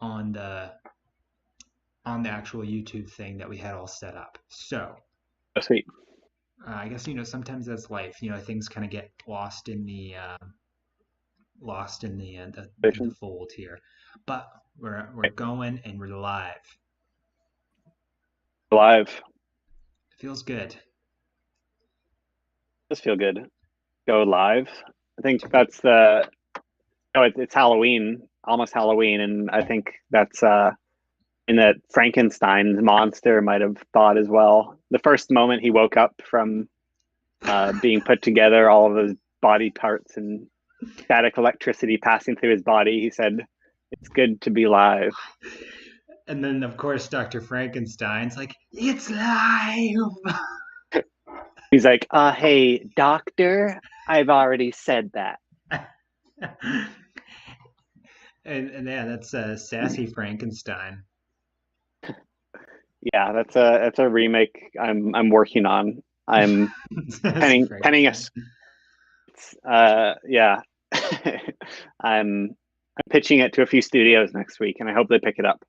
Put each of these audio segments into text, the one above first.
on the on the actual YouTube thing that we had all set up. So Oh, sweet. I guess sometimes that's life. Things kind of get lost in the fold here. But we're going and we're live. Live. It feels good. Does feel good. Go live. I think that's the. Oh, it's Halloween, almost Halloween, and I think that's in that Frankenstein's monster might have thought as well. The first moment he woke up from being put together, all of his body parts and static electricity passing through his body, he said, "It's good to be live." And then, of course, Dr. Frankenstein's like, "It's live." He's like, "Hey, doctor, I've already said that." and yeah, that's Sassy Frankenstein. Yeah, that's a remake I'm working on. I'm penning us. Yeah, I'm pitching it to a few studios next week, and I hope they pick it up.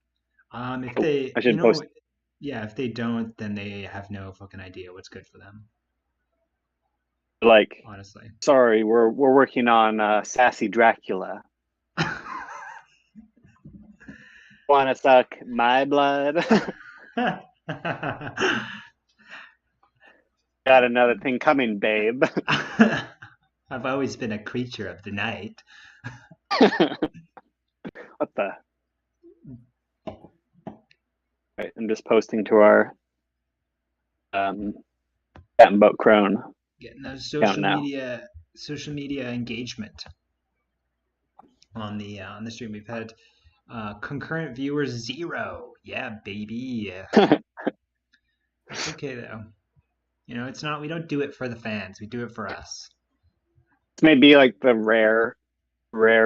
If they, I should post. yeah, if they don't, then they have no fucking idea what's good for them. Like, honestly, sorry, we're working on Sassy Dracula. Wanna suck my blood? Got another thing coming, babe. I've always been a creature of the night. What the? Right, I'm just posting to our Chattin Bout Cron. Getting those social media engagement on the stream. We've had concurrent viewers 0. Yeah, baby. It's okay though. It's not. We don't do it for the fans. We do it for us. This may be like the rare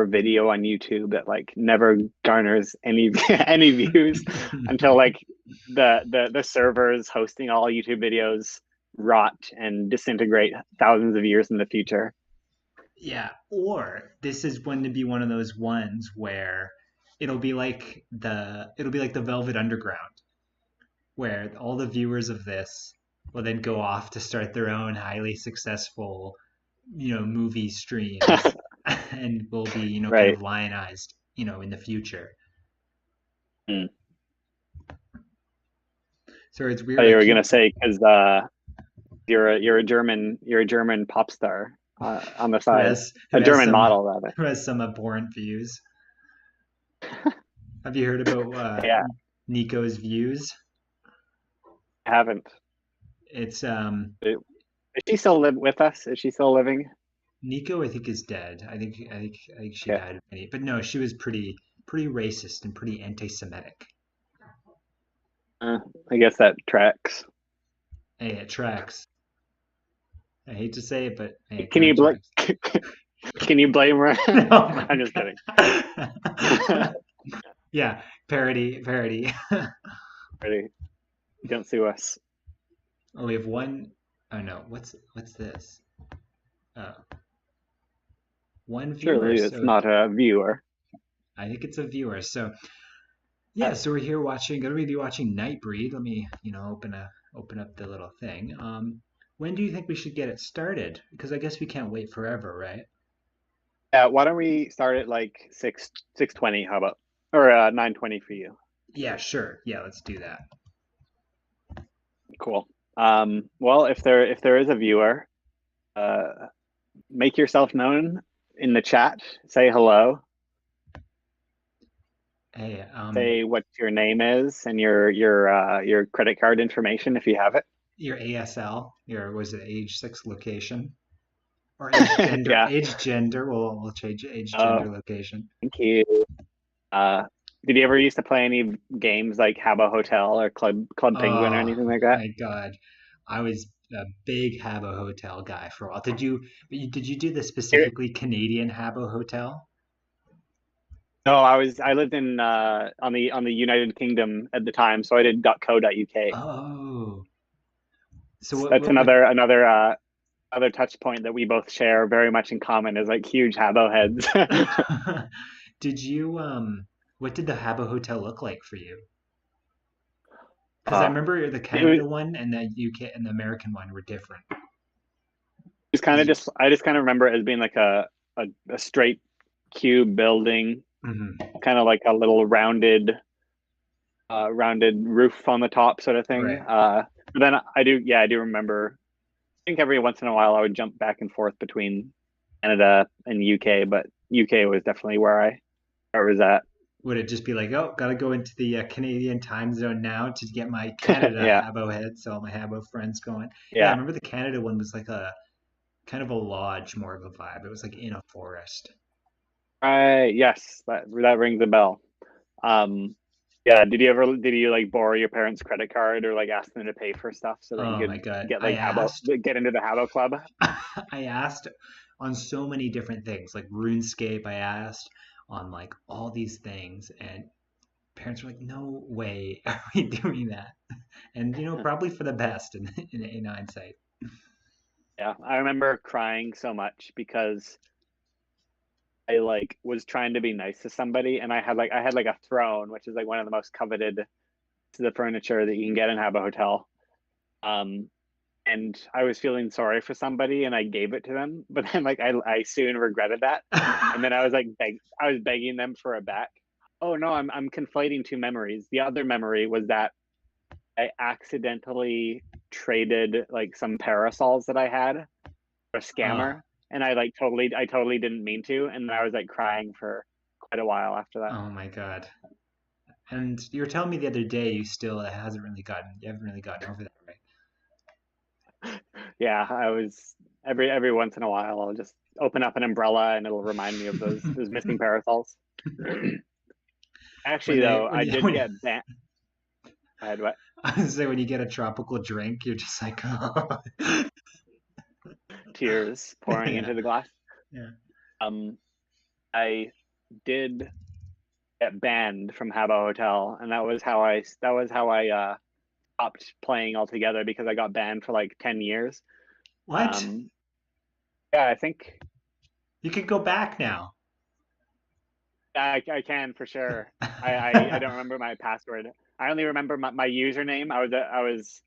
video on YouTube that like never garners any views until like the servers hosting all YouTube videos rot and disintegrate thousands of years in the future. Yeah, or this is going to be one of those ones where it'll be like the Velvet Underground, where all the viewers of this will then go off to start their own highly successful, movie streams, and will be, right. kind of lionized, in the future. Mm. So it's weird. You were gonna say because you're a German pop star on the side, a German model rather, who has some abhorrent views. Have you heard about Nico's views? I haven't. It's Is she still live with us? Is she still living? Nico, I think, is dead. I think she died of many, but no, she was pretty racist and pretty anti-Semitic. I guess that tracks. Hey, it tracks. I hate to say it, but hey, can you blame her? No, I'm just kidding. Yeah, parody. Parody. Don't sue us. Oh, we have one. Oh no, what's this? Oh, one viewer. Surely it's not a viewer. I think it's a viewer. So yeah, so we're here watching. Gonna be watching Nightbreed. Let me, open up the little thing. When do you think we should get it started? Because I guess we can't wait forever, right? Yeah. Why don't we start at like 6:20? How about, or 9:20 for you? Yeah, sure. Yeah, let's do that. Cool. Well, if there is a viewer, make yourself known in the chat. Say hello. Hey, say what your name is and your credit card information if you have it. Your ASL, was it age, sex, location, or age, gender? Yeah. Age, gender. We'll change age, gender, location. Thank you. Did you ever used to play any games like Habbo Hotel or Club Penguin or anything like that? My God, I was a big Habbo Hotel guy for a while. Did you do the specifically Canadian Habbo Hotel? No, I lived in on the United Kingdom at the time, so I did .co.uk. Oh, so that's another touch point that we both share very much in common is like huge Habbo heads. Did you what did the Habbo Hotel look like for you? Because I Uh, remember the it was Canada one and the UK and the American one were different. it's kind of just I just kind of remember it as being like a straight cube building, Mhm. kind of like a little rounded roof on the top sort of thing. Right. But then I do remember. I think every once in a while I would jump back and forth between Canada and UK, but UK was definitely where I was at. Would it just be like, oh, gotta go into the Canadian time zone now to get my Canada Yeah, Habbo head, so all my Habbo friends going? Yeah, I yeah. remember the Canada one was like a kind of a lodge, more of a vibe. It was like in a forest. Yes, that rings a bell. Um, yeah. Did you like borrow your parents' credit card or like ask them to pay for stuff so that you Oh my could God. get like get into the Habbo club? I asked on so many different things, like RuneScape, I asked on like all these things, and parents were like, no way are we doing that. And probably for the best in hindsight. Yeah, I remember crying so much because I like was trying to be nice to somebody, and I had like a throne, which is like one of the most coveted pieces of furniture that you can get in Habbo Hotel. Um, and I was feeling sorry for somebody, and I gave it to them, but then like I soon regretted that, and then I was begging them for it back. Oh no, I'm conflating two memories. The other memory was that I accidentally traded like some parasols that I had for a Oh, scammer, and I totally didn't mean to, and I was like crying for quite a while after that. oh my God. And you were telling me the other day you haven't really gotten over that, right? Yeah, I was every once in a while I'll just open up an umbrella and it'll remind me of those missing parasols. When Actually, they though, when I you did when you, get banned. I had what I was gonna say when you get a tropical drink, you're just like, oh. tears pouring Yeah, into the glass. yeah. Um, I did get banned from Habbo Hotel, and that was how I stopped playing altogether because I got banned for like 10 years. What? Um, yeah, I think You could go back now. I can for sure. I don't remember my password. I only remember my username. I was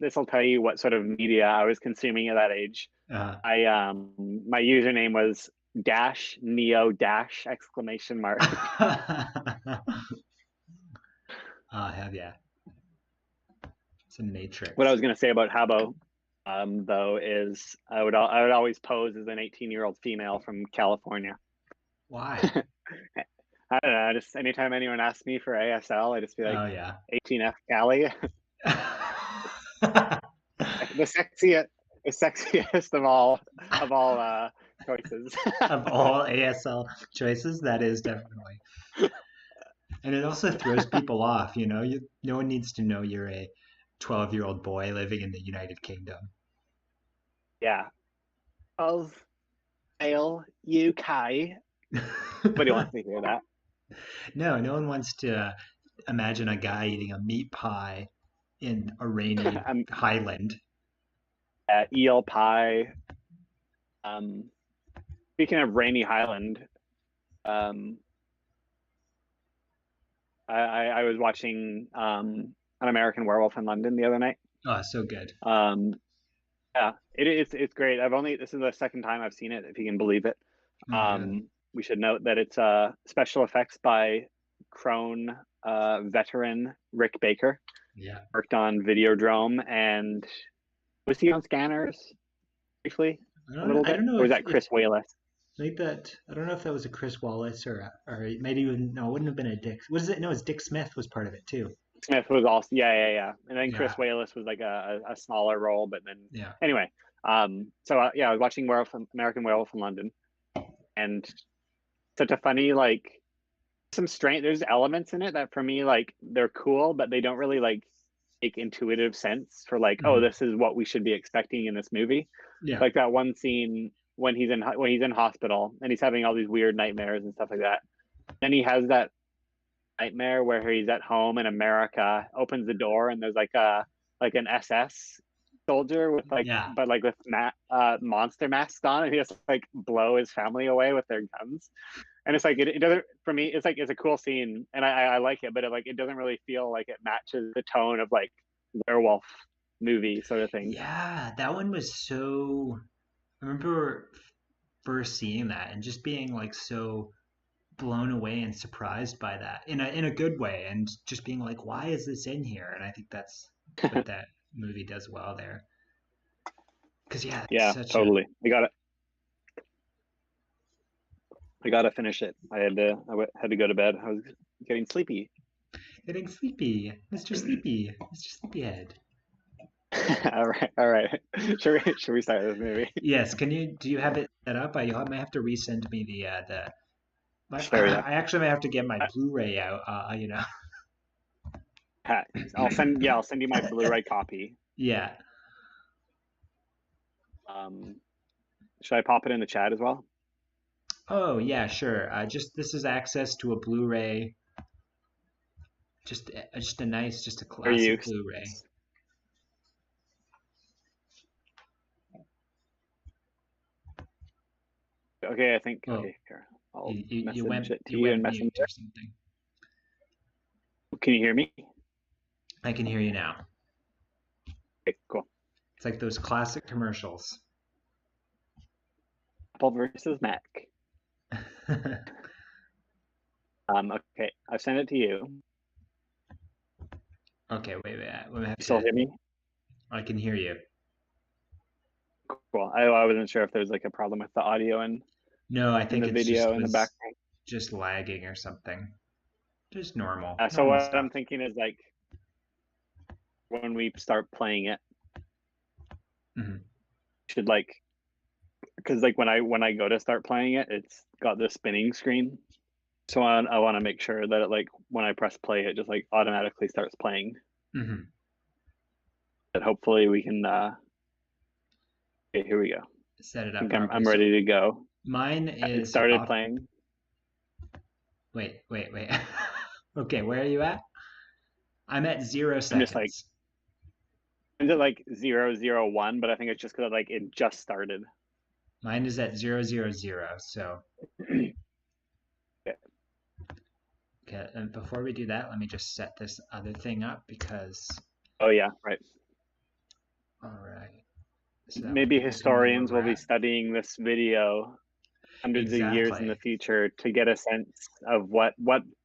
this will tell you what sort of media I was consuming at that age. Uh, I My username was dash neo dash exclamation mark. hell yeah. It's a What I matrix. was gonna say about Habbo, though, is I would always pose as an 18-year-old female from California. Why? I don't know. Just anytime anyone asks me for ASL, I just be like Oh yeah. 18F Cali, the sexiest, the sexiest of all choices. Of all ASL choices, that is definitely. And it also throws people off, no one needs to know you're a 12-year-old boy living in the United Kingdom. Yeah, of ale UK. Nobody wants to hear that. No, no one wants to imagine a guy eating a meat pie in a rainy um, highland. Eel pie. Um, Speaking of rainy Highland, um, I was watching an American Werewolf in London the other night. Oh, so good. Um, yeah, it's great. This is the second time I've seen it, if you can believe it. Oh, good. We should note that it's special effects by Crone veteran Rick Baker. Yeah. Worked on Videodrome, and was he on Scanners briefly a little I bit, don't know or was if that Chris Wayless? like that. I don't know if that was a Chris Wallace or it might even no, it wouldn't have been a Dick. What is it? No, it's Dick Smith was part of it too. Smith was also yeah, and then Yeah. Chris Wayless was like a smaller role, but then Yeah. anyway, yeah, I was watching American Werewolf in London, and such a funny like some strange. There's elements in it that for me like they're cool, but they don't really like make intuitive sense for like, oh, Mhm. this is what we should be expecting in this movie. Yeah. Like that one scene when he's in hospital and he's having all these weird nightmares and stuff like that. Then he has that nightmare where he's at home in America, opens the door, and there's like an SS soldier with like Yeah. but like with monster masks on, and he has to like blow his family away with their guns. And it's like it doesn't for me. It's like it's a cool scene, and I like it, but it doesn't really feel like it matches the tone of like werewolf movie sort of thing. Yeah, that one was so. I remember first seeing that and just being like so blown away and surprised by that in a good way, and just being like, why is this in here? And I think that's what that movie does well there. Because yeah, it's Yeah, such a totally. I gotta finish it. Had to go to bed. I was getting sleepy. getting sleepy, Mr. Sleepy, Mr. Sleepyhead. All right. Should we start this movie? Yes, can you do you have it set up? I might have to resend me the Sure, yeah. I actually might have to get my I, Blu-ray out. I'll send you my Blu-ray copy. Yeah. Should I pop it in the chat as well? Oh yeah, sure. Just this is access to a Blu-ray, just a nice, just a Are you classic Blu-ray. okay? I think Oh, okay. Here, I'll you message went it to you you went in mute Messenger. or something. Can you hear me? I can hear you now. Okay, cool. It's like those classic commercials. Apple versus Mac. Okay, I've sent it to you. Okay, wait. We have You still to. hear me? I can hear you. Cool. I wasn't sure if there's like a problem with the audio No, I and think the it's video in the was background. just lagging or something. Just So normal what stuff. I'm thinking is like when we start playing it, Hmm. should like because like when I go to start playing it, it's got this spinning screen. So I want to make sure that it like when I press play, it just like automatically starts playing. Hmm. But hopefully we can. Okay, here we go. I Set it up think properly. I'm So ready to go. mine It is started off. playing. Wait. Okay, where are you at? I'm at zero I'm just like seconds. I'm just like 001, but I think it's just because like it just started. Mine is at 000. So Okay. okay, and before we do that, let me just set this other thing up because Oh yeah, right. all right. So that way Maybe people can know where historians we're will be at. studying this video hundreds of years in the Exactly. future to get a sense of what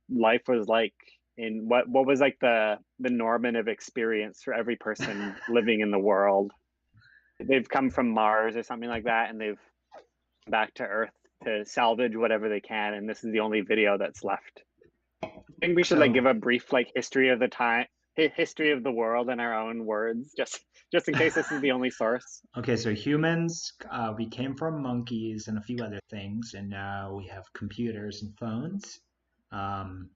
life was like in what was like the normative experience for every person living in the world. They've come from Mars or something like that, and they've come back to Earth to salvage whatever they can, and this is the only video that's left. I think we should like So give a brief like history of the time, history of the world in our own words, just in case this is the only source. okay, so humans, we came from monkeys and a few other things, and now we have computers and phones. Um,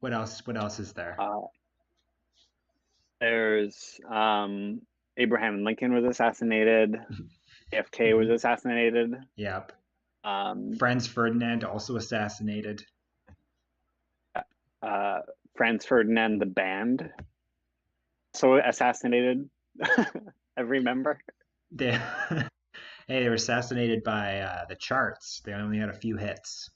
what else? What else is there? Uh, there's Abraham Lincoln was assassinated. JFK was Hmm. assassinated. Yep. Um, Franz Ferdinand also assassinated. uh, Franz Ferdinand the band so assassinated. Every member. They, hey, they were assassinated by the charts. They only had a few hits.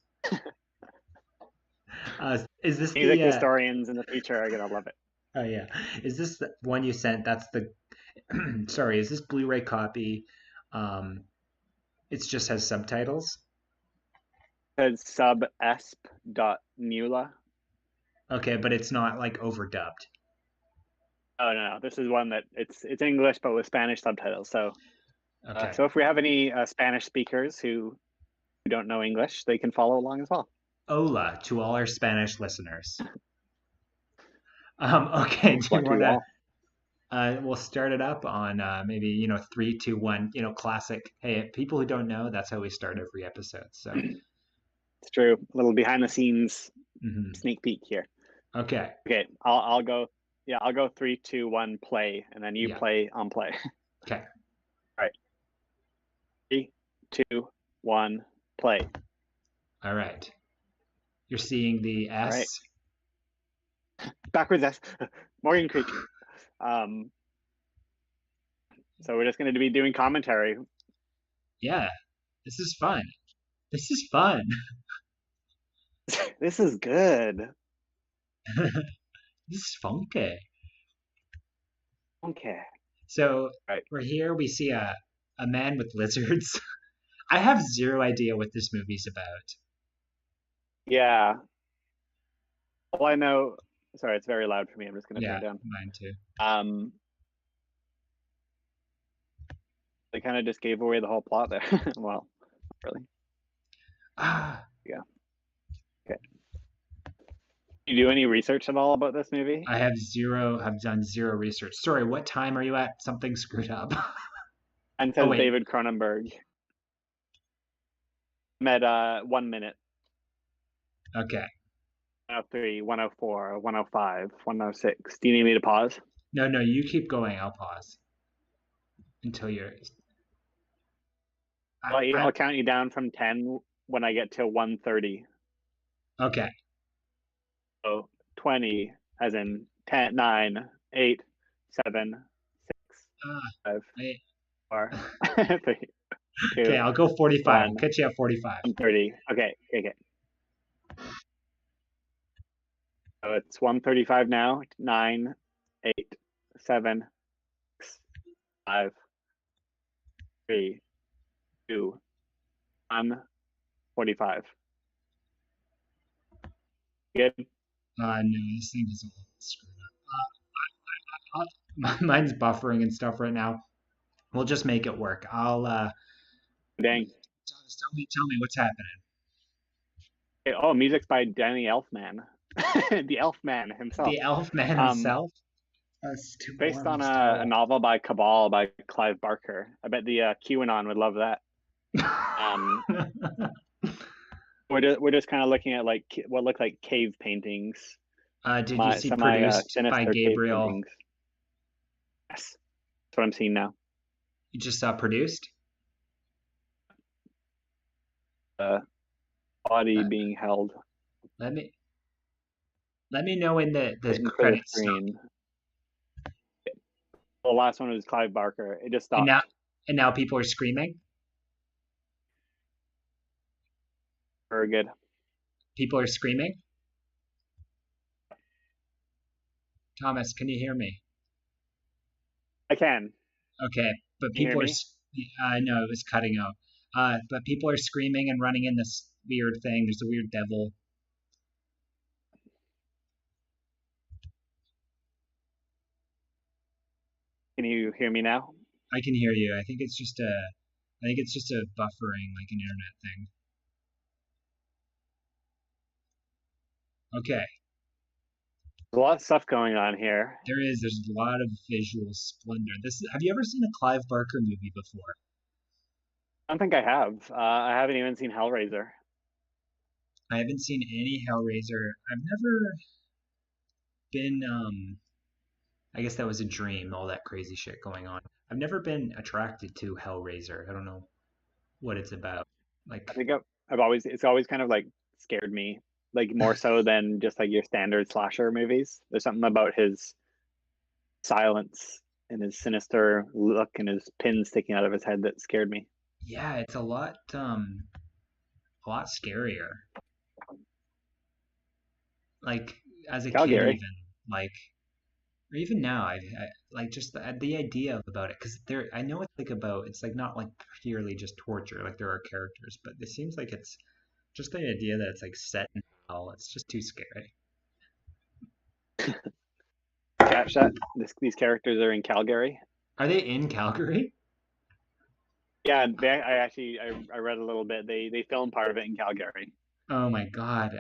Is this Music the? historians in the future are gonna love it. Oh yeah, is this the one you sent? That's the. Sorry, is this Blu-ray copy? Um, it just has subtitles. It's sub esp dot nula. Okay, but it's not like overdubbed. Oh no, this is one that it's English but with Spanish subtitles. Okay. So if we have any Spanish speakers who don't know English, they can follow along as well. Hola to all our Spanish listeners. Okay, do you What to want to? all? We'll start it up on maybe 3, 2, 1. Classic. Hey, people who don't know, that's how we start every episode. So, It's true. A little behind the scenes mhm. sneak peek here. Okay. Okay, I'll go. Yeah, I'll go 3, 2, 1, play, and then you Yeah. play on play. Okay. All right, 3, 2, 1, play. All right. You're seeing the All right, S. backwards S. Morgan Creek. Um, so we're just going to be doing commentary. Yeah. This is fun. This is fun. This is good. This is funky. Okay. So Right. we're here. We see a man with lizards. I have zero idea what this movie's about. Yeah. All I know. Sorry, it's very loud for me. I'm just gonna turn Yeah, it down. mine too. Um, they kind of just gave away the whole plot there. Well, not really. Ah, Yeah. Okay. You do any research at all about this movie? I have zero. Have done zero research. Sorry, what time are you at? Something screwed up. And Oh says wait. David Cronenberg. Met 1 minute. Okay. 103, 104, 105, 106. Do you need me to pause? No, no. You keep going. I'll pause until you're. I'll count you down from 10 when I get to 130. Okay. So 20, as in 10, 9, 8, 7, 6, Ah, 5, wait. 4, 3, Okay, 2, I'll go 45. 1, I'll catch you at 45. 130. Okay, okay, okay. So it's 135 now. 9, 8, 7, 6, 5, 3, 2, 1, 45. Good? No, this thing is all screwed up. Mine's buffering and stuff right now. We'll just make it work. I'll Dang. tell me what's happening. Okay, oh, music's by Danny Elfman. The Elfman himself. The elf man Um, himself. That's too based warm on a still. novel by Cabal by Clive Barker. I bet the QAnon would love that. Um, we're just kind of looking at like what look like cave paintings, Did you my see semi produced by sinister cave Gabriel? paintings. Yes, that's what I'm seeing now. You just saw produced? Uh, Body Uh, being held, let me let me know when the written for the credits stop. screen. The last one was Clive Barker. It just And now stopped. and now people are screaming. Very good. People are screaming. Thomas, can you hear me? I can. Okay, but Can you hear people are. me? I know it was cutting out. But people are screaming and running in this weird thing. There's a weird devil. Can you hear me now? I can hear you. I think it's just a buffering, like an internet thing. Okay, There's a lot of stuff going on here. there's a lot of visual splendor. Have you ever seen a Clive Barker movie before? I don't think I have. I haven't even seen Hellraiser. I haven't seen any Hellraiser. I've never been I guess that was a dream, all that crazy shit going on. I've never been attracted to Hellraiser. I don't know what it's about. I Like, think it's always kind of like scared me, like more so than just like your standard slasher movies. There's something about his silence and his sinister look and his pin sticking out of his head that scared me. yeah, it's a lot scarier. Like as a kid Calgary. even, like or even now I like just the idea about it because there I know it's like not like purely just torture, like there are characters, but it seems like it's just the idea that it's like set in hell. It's just too scary. Catch that? These characters are in Calgary. Are they in Calgary? Yeah, I read a little bit. They filmed part of it in Calgary. Oh my God.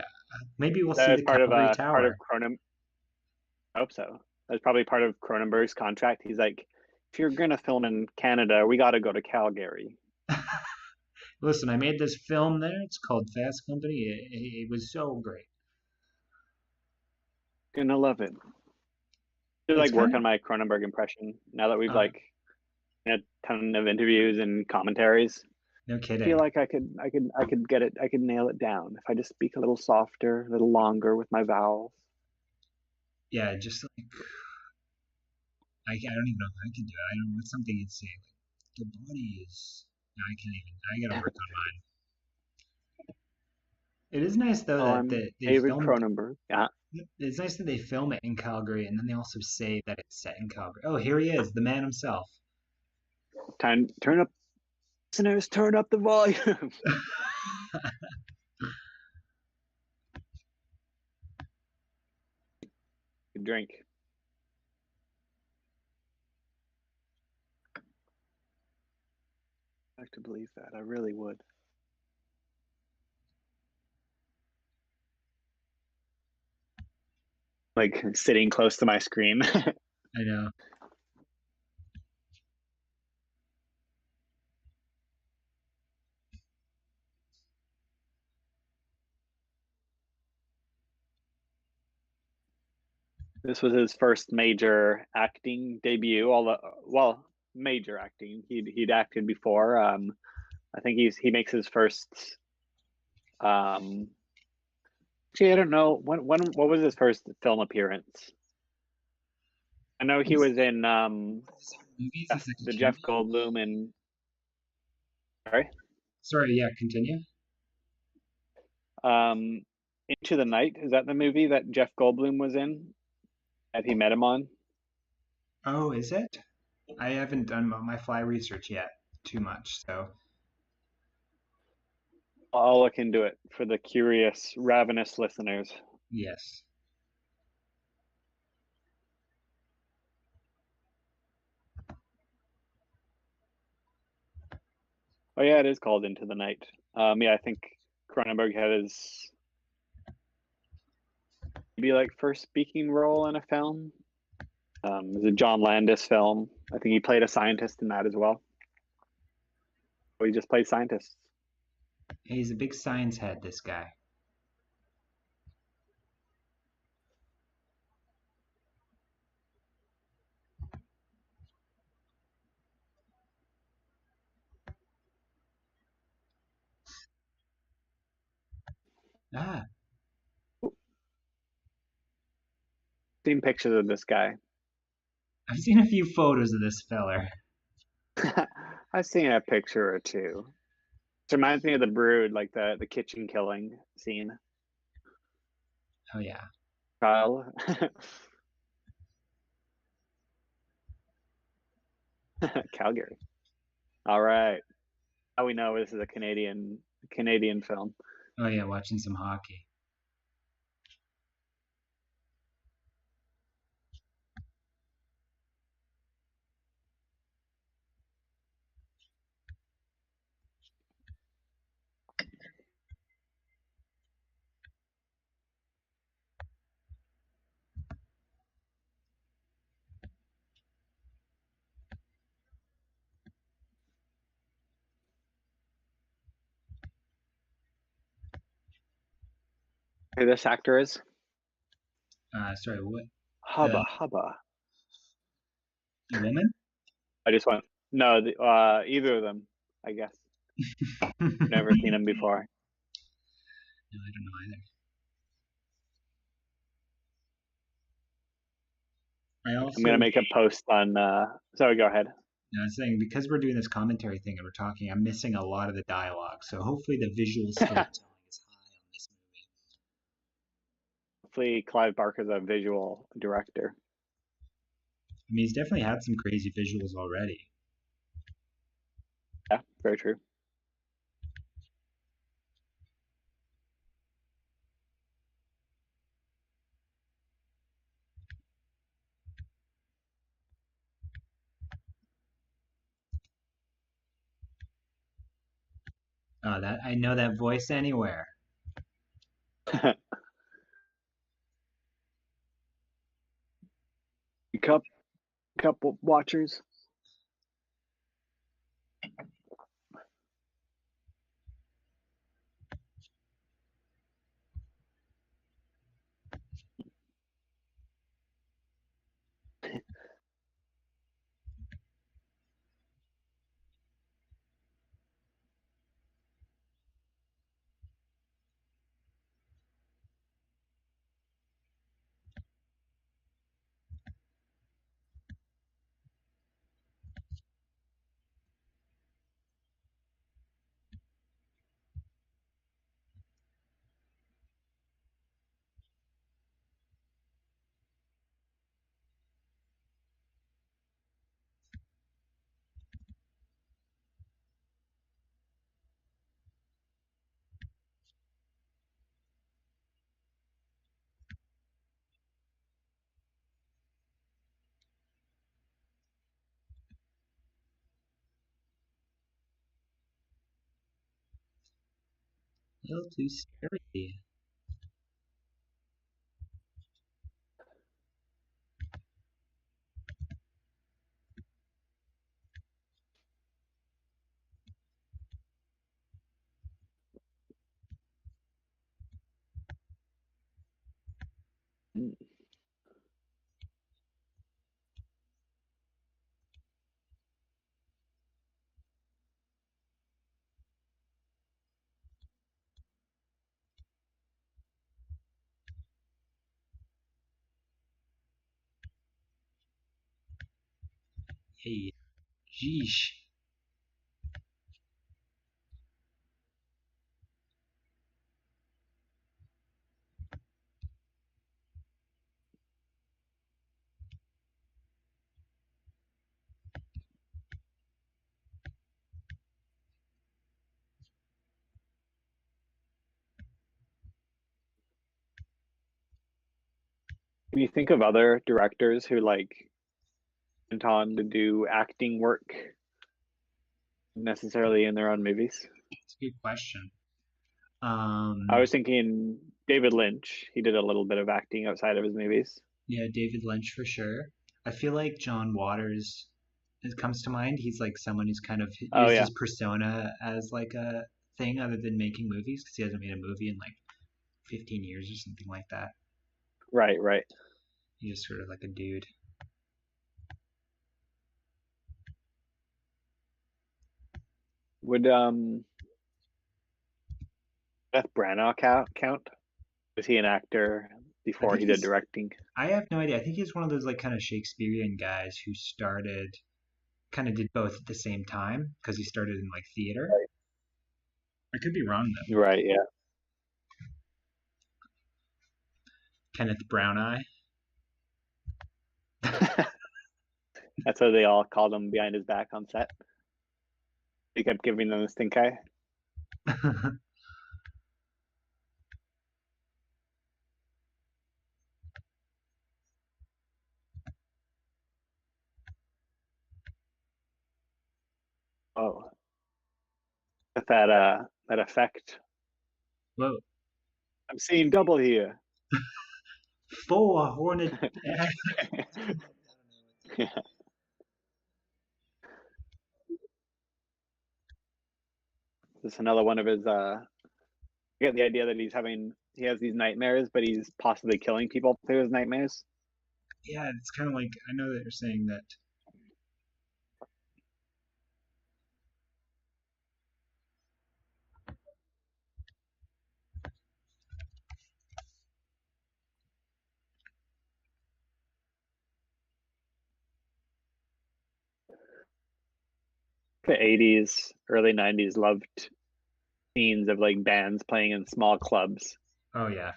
Maybe we'll see That was the Calgary part of Tower. Cronen. I hope so. That's probably part of Cronenberg's contract. He's like, if you're gonna film in Canada, we got to go to Calgary. Listen, I made this film there. It's called Fast Company. It was so great. Gonna love it. To It's like kind work of on my Cronenberg impression now that we've uh, like a ton of interviews and commentaries. no I feel kidding. like I could get it. I could nail it down if I just speak a little softer, a little longer with my vowels. Yeah, just like I don't even know if I can do it. I don't know what's something you'd say. Like, the body is. No, I can't even. I gotta work on mine. It is nice though Oh, that I'm they David filmed. Cronenberg. Yeah. It's nice that they film it in Calgary, and then they also say that it's set in Calgary. Oh, here he is, the man himself. Time turn up listeners, turn up the volume. Drink. I like to believe that. I really would. Like sitting close to my screen. I know. This was his first major acting debut. Well, major acting. He'd acted before. I think he makes his first. Um, Gee, I don't know what was his first film appearance. I know he was in Movies is like a the Jeff cameo. Goldblum and sorry, Sorry, yeah, continue. um, Into the Night. Is that the movie that Jeff Goldblum was in that he met him on? Oh, is it? I haven't done my fly research yet too much, so I'll look into it for the curious, ravenous listeners. yes. Oh yeah, it is called Into the Night. Yeah, I think Cronenberg had his maybe like first speaking role in a film. It was a John Landis film. I think he played a scientist in that as well. Or he just played scientists. He's a big science head, this guy. Ah, Seen pictures of this guy. I've seen a few photos of this feller. I've seen a picture or two. It reminds me of the Brood, like the kitchen killing scene. Oh yeah. Kyle. Calgary. All right. Now we know this is a Canadian film. Oh yeah, watching some hockey. Who this actor is? Sorry, what? Hubba The Hubba. the woman? I just went no, either of them, I guess. No, Never seen them before. I don't know either. I I'm also, gonna make a post on sorry, go ahead. I was saying because we're doing this commentary thing and we're talking, I'm missing a lot of the dialogue. So hopefully the visual storytelling is high on this movie. Hopefully Clive Barker's a visual director. I mean, he's definitely had some crazy visuals already. Yeah, very true. That I know that voice anywhere. Cup Couple watchers. A little too scary. Hey, jeesh. Can you think of other directors who like went on to do acting work necessarily in their own movies? It's a good question. I was thinking David Lynch. He did a little bit of acting outside of his movies. Yeah, David Lynch for sure. I feel like John Waters it comes to mind. He's like someone who's kind of Oh used yeah, his persona as like a thing other than making movies because he hasn't made a movie in like 15 years or something like that. right, right. He's just sort of like a dude. Would Beth Branagh count? Was he an actor I before think he did he's, directing? I have no idea. I think he's one of those like kind of Shakespearean guys who started, kind of did both at the same time because he started in like theater. I could be wrong though. Right, yeah. Kenneth Brown Eye. That's what they all called him behind his back on set. He kept giving them the stink eye. Oh, with that effect. Whoa. I'm seeing double here. Four horned. This is another one of his. I get the idea that he has these nightmares, but he's possibly killing people through his nightmares. Yeah, it's kind of like I know that you're saying that. The 80s, early 90s loved scenes of like bands playing in small clubs. Oh yeah.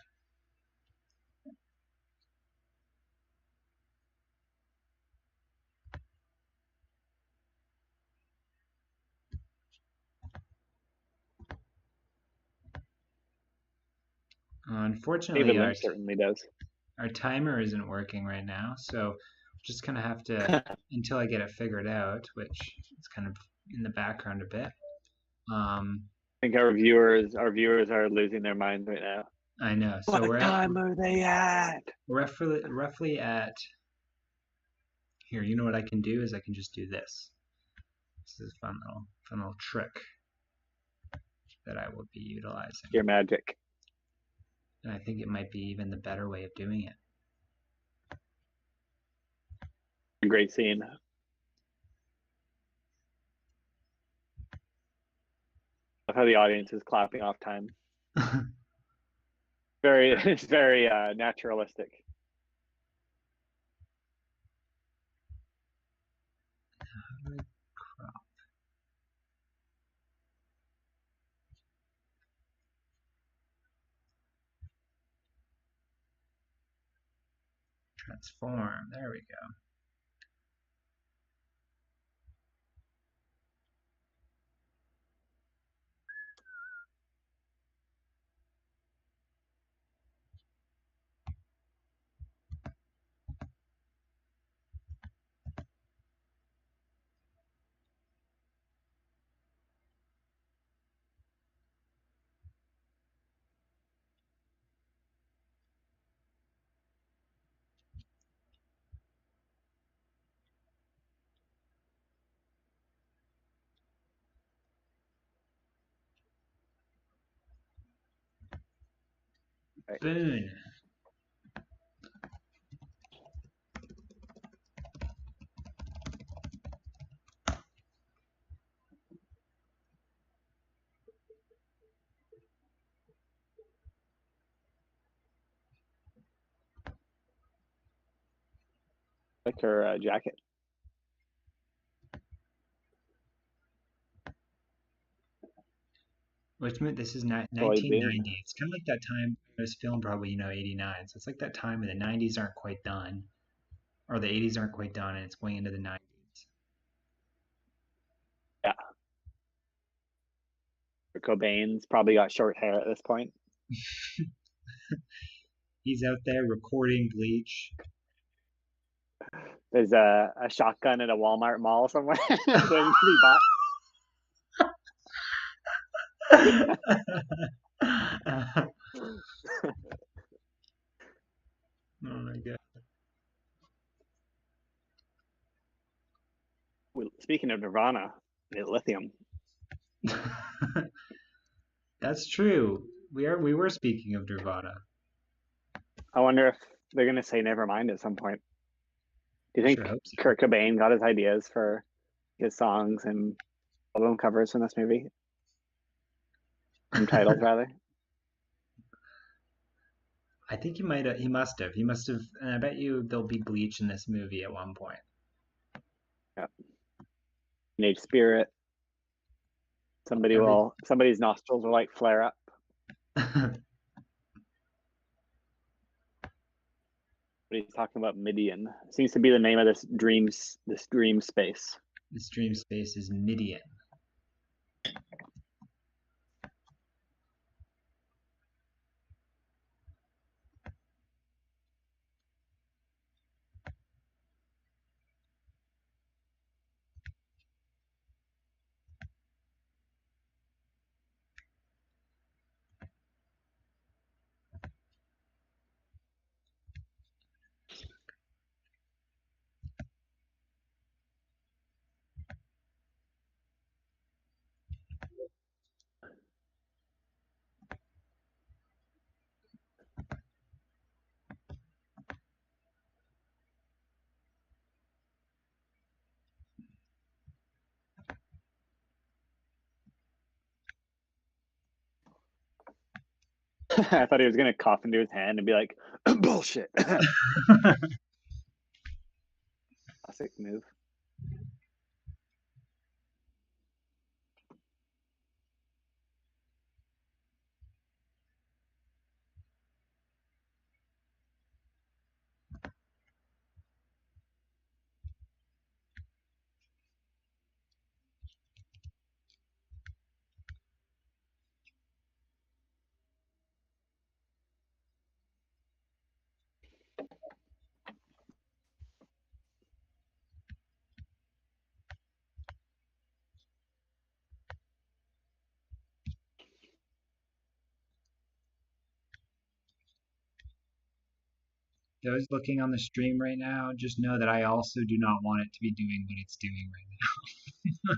David Unfortunately, Lynch certainly does. our timer isn't working right now, so just kind of have to until I get it figured out, which is kind of in the background a bit. Um, I think our viewers are losing their minds right now. I know. So What time are they at? roughly at here. You know what I can do is I can just do this. This is a fun little trick that I will be utilizing, Your magic. and I think it might be even the better way of doing it. A great scene. Of how the audience is clapping off time. It's very naturalistic. Transform. There we go. Right. Boone. Like her jacket. Which this is Boy Boone. 1990. It's kind of like that time it was filmed, probably 89. So it's like that time when the 90s aren't quite done, or the 80s aren't quite done, and it's going into the 90s. Yeah. Kurt Cobain's probably got short hair at this point. He's out there recording Bleach. There's a shotgun at a Walmart mall somewhere waiting to be bought. Oh my god. Speaking of Nirvana, lithium. That's true. We were speaking of Nirvana. I wonder if they're gonna say Nevermind at some point. Do you I sure think hope so. Kurt Cobain got his ideas for his songs and album covers from this movie? Titles rather. I think he might have. He must have. He must have. And I bet you there'll be Bleach in this movie at one point. Yeah. Teenage Spirit. Somebody's nostrils will like flare up. But he's talking about Midian. Seems to be the name of this dream space. This dream space is Midian. I thought he was gonna cough into his hand and be like, "Bullshit." Classic move. Those looking on the stream right now, just know that I also do not want it to be doing what it's doing right now.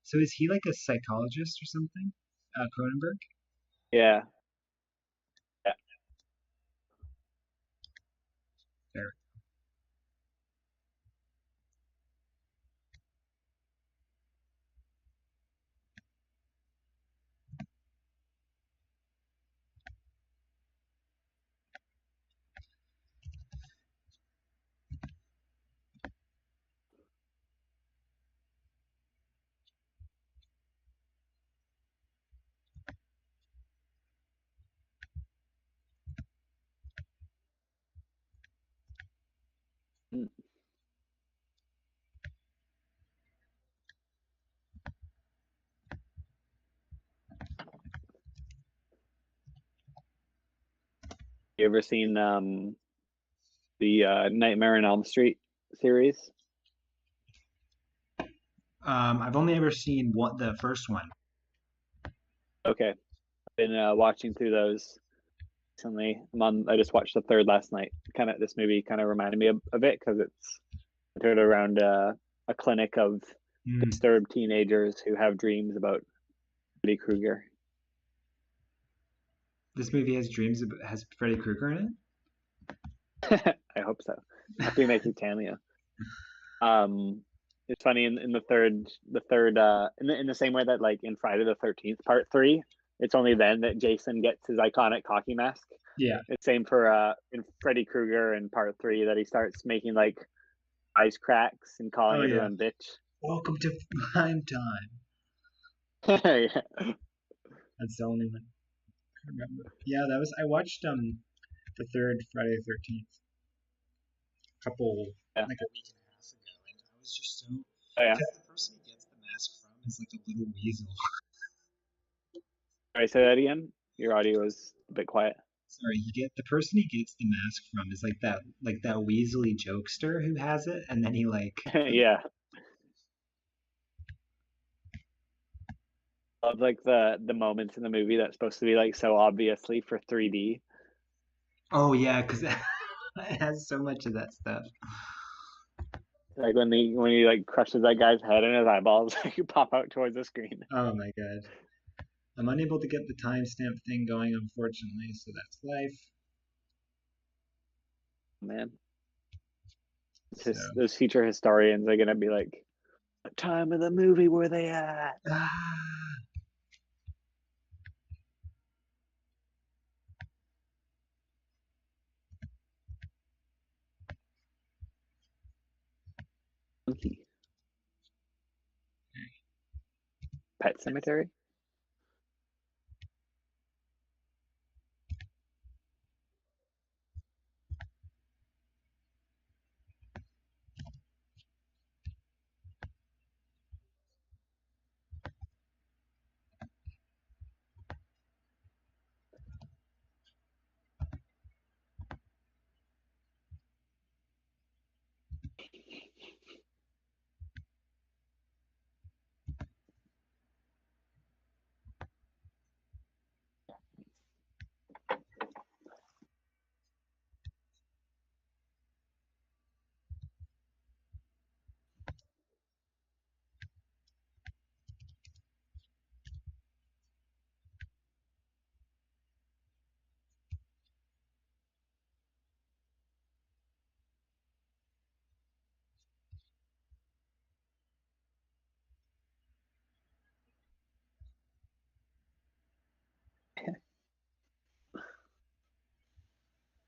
So is he like a psychologist or something? Cronenberg? Yeah. Yeah. There. Mm. You ever seen the Nightmare on Elm Street series? I've only ever seen the first one. Okay, I've been watching through those recently. I just watched the third last night. Kind of this movie kind of reminded me of it because it's centered around a clinic of Mm. disturbed teenagers who have dreams about Freddy Krueger. This movie has Freddy Krueger in I hope so. After he makes a cameo. Um, it's funny in the third in the same way that like in Friday the 13th Part 3, it's only then that Jason gets his iconic cocky mask. it. Yeah. It's same for in Freddy Krueger in Part 3 that he starts making like ice cracks and calling Oh yeah. everyone bitch. Welcome to prime time. Yeah. That's the only one I remember. Yeah, that was. I watched the third Friday the 13th couple Yeah. like a week and a half ago, and I was just so Oh yeah. because the person he gets the mask from is like a little weasel. Sorry, say that again. Your audio was a bit quiet. Sorry, the person he gets the mask from is like that weaselly jokester who has it, and then he like Yeah. I love like the moments in the movie that's supposed to be like so obviously for 3D. oh yeah, because it has so much of that stuff. Like when he like crushes that guy's head and his eyeballs like pop out towards the screen. Oh my god. I'm unable to get the timestamp thing going, unfortunately, so that's life. Man, So, those future historians are gonna be like, what time of the movie were they at? ah, Pet Cemetery.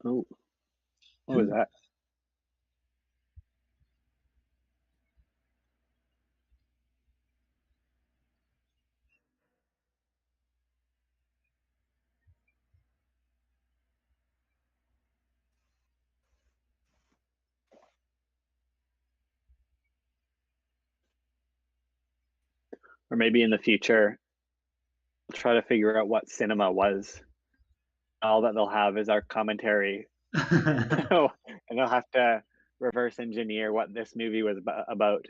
Oh, what was who? that? Or maybe in the future, we'll try to figure out what cinema was. All that they'll have is our commentary, and they'll have to reverse engineer what this movie was about.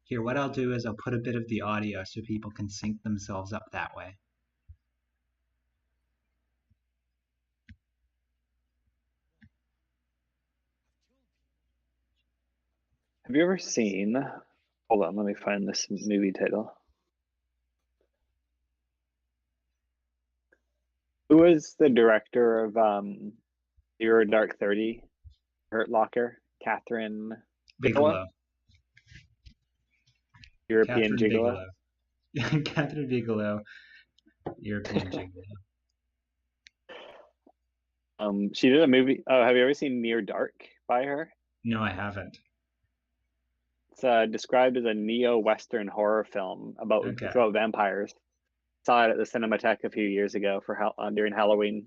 Here, what I'll do is I'll put a bit of the audio so people can sync themselves up that way. Have you ever seen? Hold on, let me find this movie title. Who was the director of Zero Dark 30? Hurt Locker, Catherine Bigelow, Bigelow. European Catherine Gigolo. Bigelow. Catherine Bigelow, European Gigolo. She did a movie. Oh, have you ever seen Near Dark by her? No, I haven't. It's described as a neo-Western horror film about Okay. it's about vampires. Saw it at the Cinematheque a few years ago for during Halloween.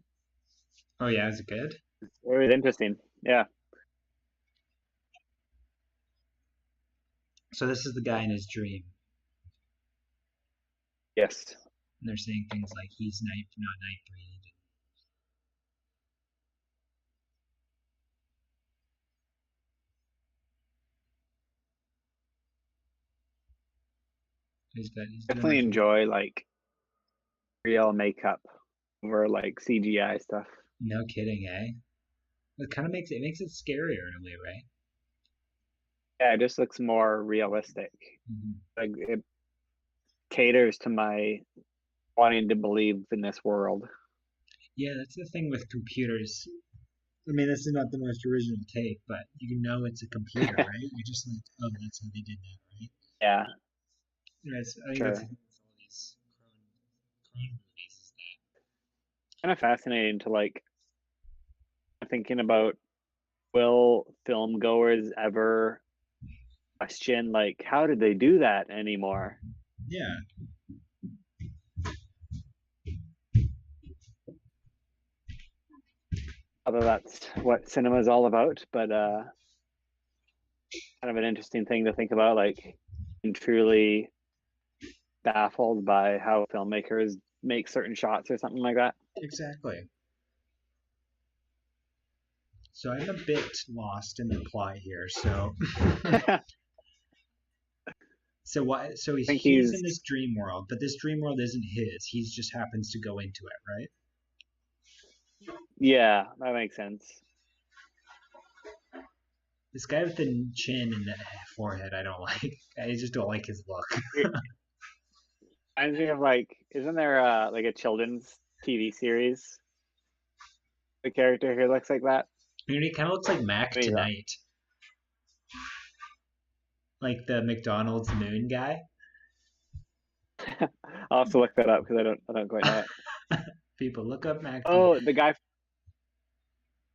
Oh yeah, is it good? It was interesting. Yeah. So this is the guy in his dream. Yes. And they're saying things like he's not Nightbreed. He's doing Definitely okay. enjoy like real makeup over like CGI stuff. No kidding, eh? It kind of makes it scarier in a way, right? Yeah, it just looks more realistic. Hmm. Like it caters to my wanting to believe in this world. Yeah, that's the thing with computers. I mean, this is not the most original take, but you know it's a computer, right? You're just like, oh, that's how they did that, right? Yeah, Yes, I think that's the sure. thing with all these Cron movies is Kind of fascinating to like thinking about, will film goers ever question like how did they do that anymore? that, yeah, Although that's what cinema is all about, but kind of an interesting thing to think about, like and truly baffled by how filmmakers make certain shots or something like that. exactly. So I'm a bit lost in the plot here. So, I so why? So think he's in he's this dream world, but this dream world isn't his. He just happens to go into it, right? yeah, that makes sense. This guy with the chin and the forehead, I don't like. I just don't like his look. It reminds me of like, isn't there like a children's TV series? The character here looks like that. I mean, he kind of looks like Mac I mean, tonight, like the McDonald's moon guy. I'll have to look that up because I don't quite know it. People look up Mac. Oh, the guy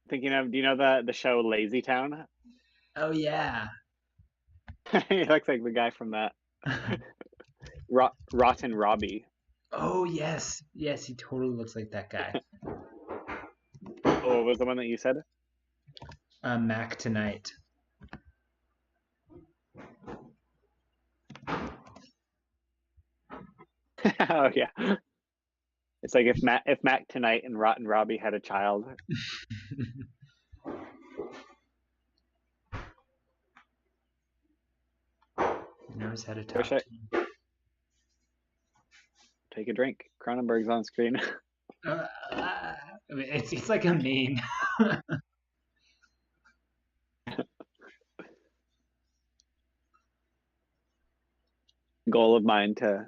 thinking of, do you know the show Lazy Town? Oh yeah. He looks like the guy from that. Rotten Robbie. Oh yes, yes, he totally looks like that guy. Oh, what was the one that you said? Mac tonight. Oh yeah. It's like if Mac Tonight and Rotten Robbie had a child. He knows how to Wish talk I to him. take a drink. Cronenberg's on screen. I mean, it's like a meme. Goal of mine to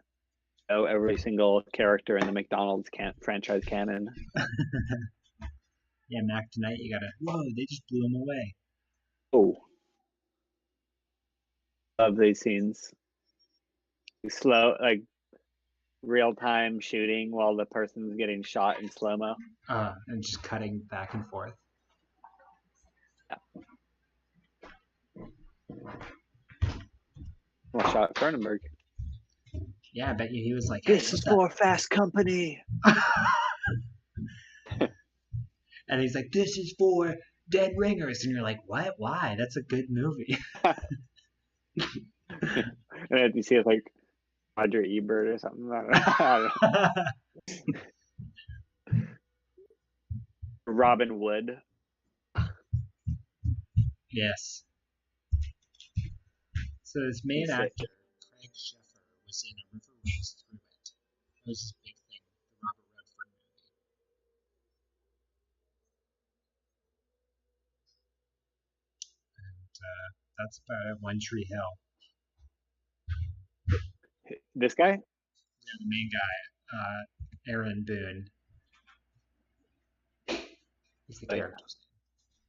know every single character in the McDonald's franchise canon. Yeah, Mac tonight. You gotta. Whoa, they just blew him away. Oh, love these scenes. Slow, like real time shooting while the person's getting shot in slow mo. And just cutting back and forth. Yeah. Well, shot Cronenberg. Yeah, I bet you he was like, "Hey, This put is that." for Fast Company. And he's like, "This is for dead ringers," and you're like, "What? Why? That's a good movie." And then you see it like Roger Ebert or something. I don't know. Robin Wood. Yes. So this main He's sick. actor, Craig Sheffer, was in A River Runs Through It. That was his big thing, the Robert Redford movie. And that's about it. One Tree Hill. This guy? Yeah, the main guy, Aaron Boone, is the Like, character's name.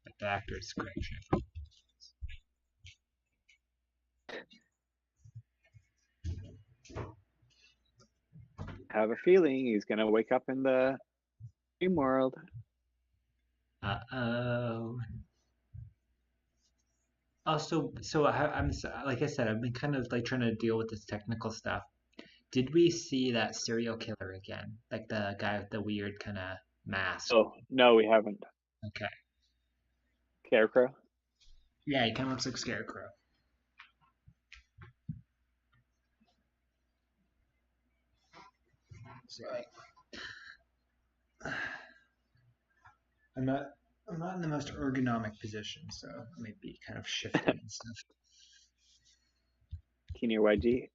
But the actor is Craig Sheffer. have a feeling he's gonna wake up in the dream world. Uh-oh. Also, so like I said, I've been kind of like trying to deal with this technical stuff. Did we see that serial killer again? Like the guy with the weird kind of mask. Oh no, we haven't. Okay. Scarecrow. Yeah, he kind of looks like Scarecrow. So I'm not I'm not in the most ergonomic position, so I might be kind of shifting and stuff. Senior YG.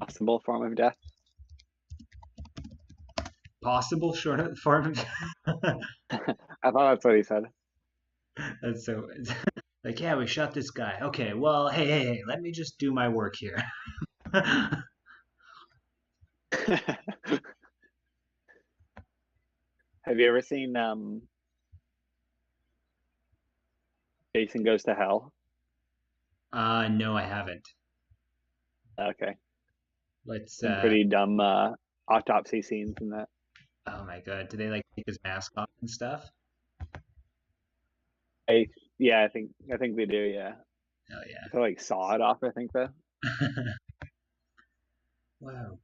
Possible form of death. Possible short form. I thought that's what he said. That's so like, yeah, we shot this guy. Okay, well, hey, let me just do my work here. Have you ever seen Jason Goes to Hell? No, I haven't. Okay, Let's some pretty dumb autopsy scenes in that. oh my God, do they like take his mask off and stuff? I Yeah, I think they do. Yeah, Oh to like saw it off. I think though. yeah. Wow.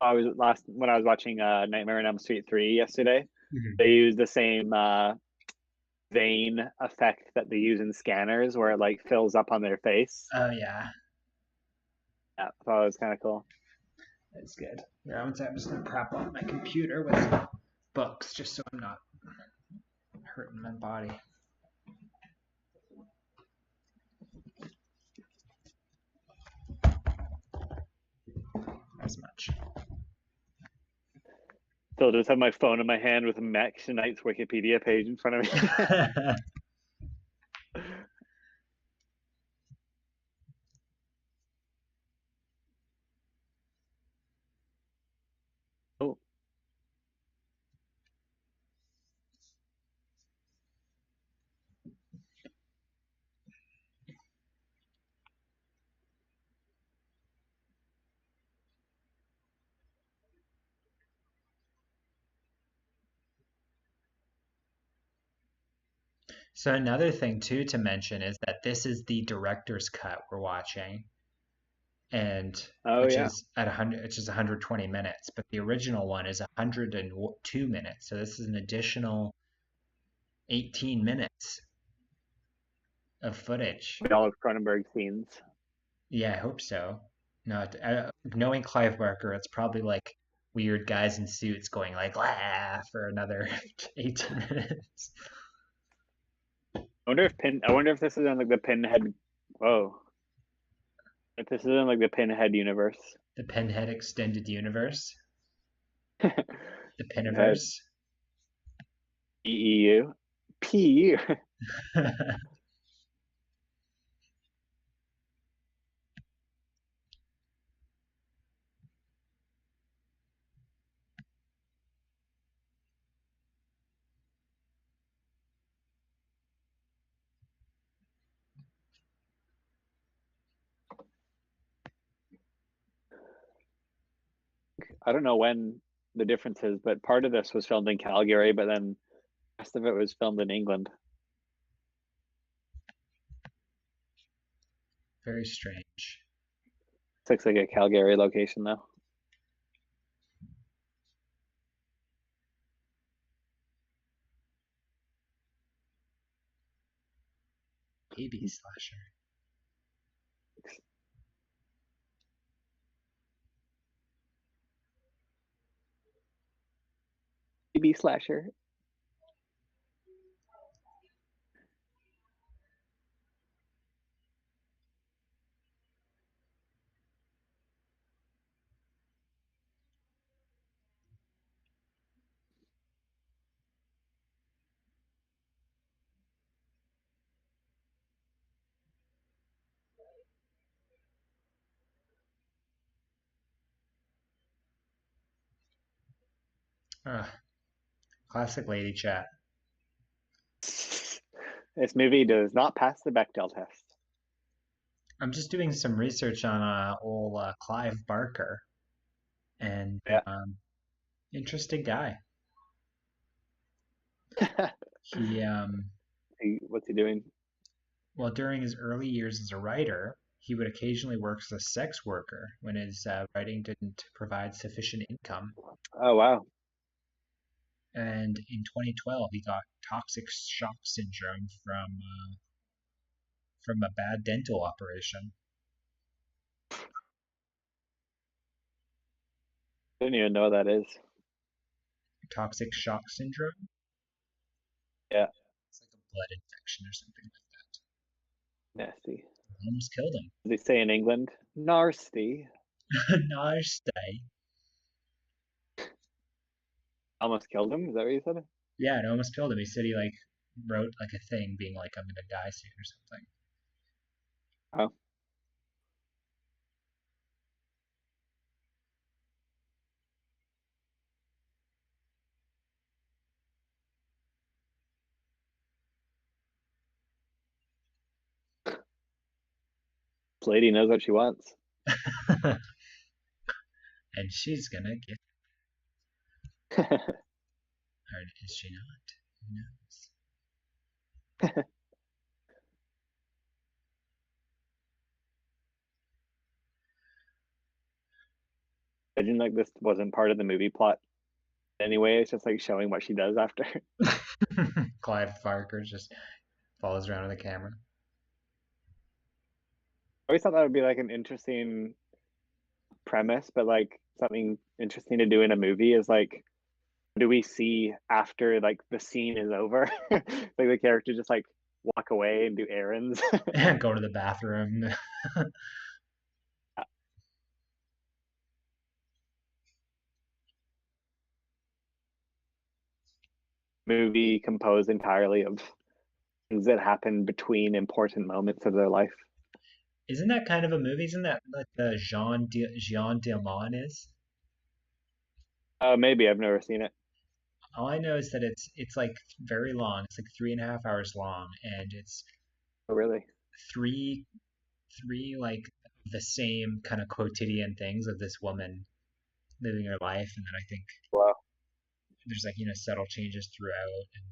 I was last when I was watching Nightmare on Elm Street 3 yesterday. Mhm. They used the same vein effect that they use in scanners, where it like fills up on their face. Oh yeah, Yeah, I thought it was kind of cool. that's good. Yeah, one second, I'm just gonna prop up my computer with books just so I'm not hurting my body as much. Still just have my phone in my hand with Max Knight's Wikipedia page in front of me. Oh, So another thing too to mention is that this is the director's cut we're watching, and oh which yeah. is at 100, which is 120 minutes, but the original one is 102 minutes. So this is an additional 18 minutes of footage. All of Cronenberg scenes. Yeah, I hope so. No, knowing Clive Barker, it's probably like weird guys in suits going like "ah" for another 18 minutes. I wonder if this is in like the Pinhead. Whoa, if this is in like the Pinhead universe. The Pinhead extended universe, the Pinhead Piniverse. PEU. PEU. I don't know when the difference is, but part of this was filmed in Calgary, but then the rest of it was filmed in England. Very strange. Looks like a Calgary location though. Baby slasher. BB slasher. Ah, classic lady chat. This movie does not pass the Bechdel test. I'm just doing some research on old Clive Barker, and Yeah. interesting guy. He What's he doing? well, during his early years as a writer, he would occasionally work as a sex worker when his writing didn't provide sufficient income. Oh wow. And in 2012, he got toxic shock syndrome from a bad dental operation. I didn't even know what that is. Toxic shock syndrome? Yeah, It's like a blood infection or something like nasty. that. Almost killed him. As they say in England, nasty. Nasty. Almost killed him. Is that what you said? Yeah, it almost killed him. He said he like wrote like a thing being like, I'm gonna die soon or something. Oh, this lady knows what she wants. And she's gonna get, or is she not? Who knows? Imagine like this wasn't part of the movie plot anyway. It's just like showing what she does after. Clive Barker just follows around with a camera. I always thought that would be like an interesting premise, but like something interesting to do in a movie is like, do we see after like the scene is over? Like the character just like walk away and do errands. Go to the bathroom. Movie composed entirely of things that happen between important moments of their life. Isn't that kind of a movie? Isn't that like the Jean Diamant is? Maybe I've never seen it. All I know is that it's like very long. It's like 3.5 hours long, and it's Oh, really? three three like the same kind of quotidian things of this woman living her life, and then I think Wow. there's like subtle changes throughout, and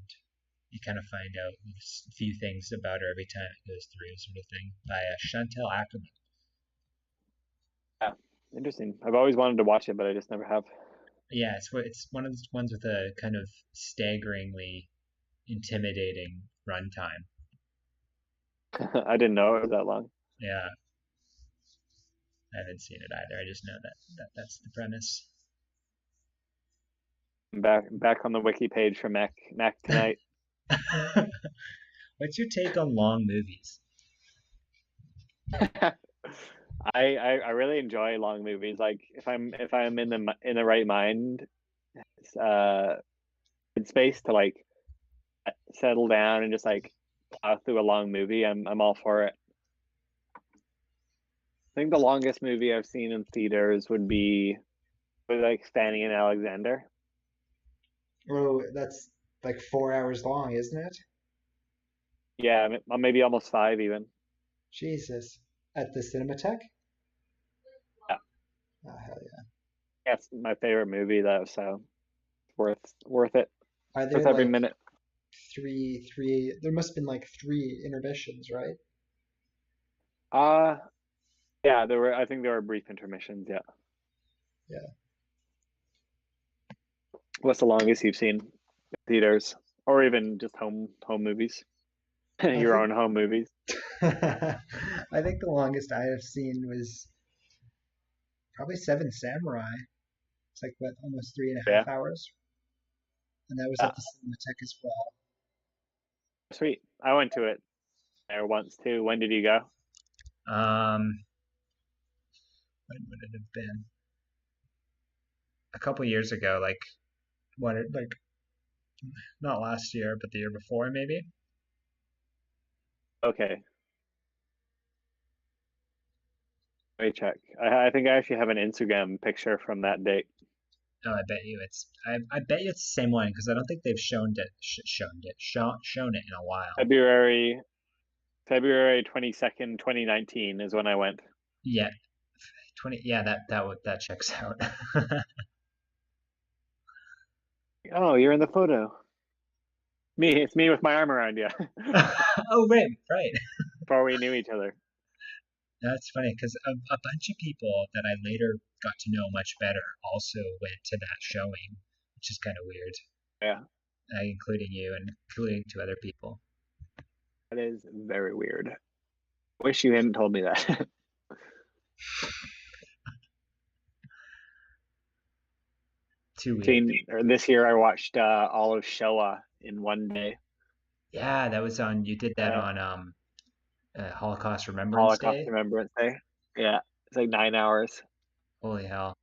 you kind of find out a few things about her every time it goes through, sort of thing, by Chantal Ackerman. Yeah, interesting. I've always wanted to watch it, but I just never have. Yeah, it's one of those ones with a kind of staggeringly intimidating runtime. I didn't know it was that long. Yeah, I haven't seen it either. I just know that's the premise. I'm back on the wiki page for Mac tonight. What's your take on long movies? I really enjoy long movies. Like if I'm in the right mind, uh, in space to like settle down and just like plow through a long movie, I'm all for it. I think the longest movie I've seen in theaters would be like Fanny and Alexander. Oh, that's like 4 hours long, isn't it? Yeah, maybe almost five even. Jesus. At the Cinematheque? Yeah, Oh, hell yeah. that's my favorite movie though, so worth it. Are Worth there every like minute. there must have been like three intermissions, right? Uh yeah, there were I think there were brief intermissions, yeah. Yeah. What's the longest you've seen in theaters? Or even just home movies? I Your think own home movies. I think the longest I have seen was probably Seven Samurai. It's like what, almost three and a Yeah. half hours, and that was Yeah. at the Cinematheque as well. Sweet. I went to it there once too. When did you go? When would it have been? A couple years ago, like like not last year, but the year before, maybe. Okay. Let me check. I think I actually have an Instagram picture from that date. Oh, I bet you it's the same one because I don't think they've shown it in a while. February February 22nd, 2019 is when I went. Yeah, 20. Yeah, that checks out. Oh, you're in the photo. It's me with my arm around you. Oh, right, right. Before we knew each other. That's funny because a bunch of people that I later got to know much better also went to that showing, which is kind of weird. Yeah, including you and including two other people. that is very weird. Wish you hadn't told me that. Too weird. Seen or this year, I watched all of Showa in one day. Yeah, that was on. You did that Uh, on Holocaust Remembrance Holocaust Day. Remembrance Day. Yeah, it's like 9 hours. Holy hell,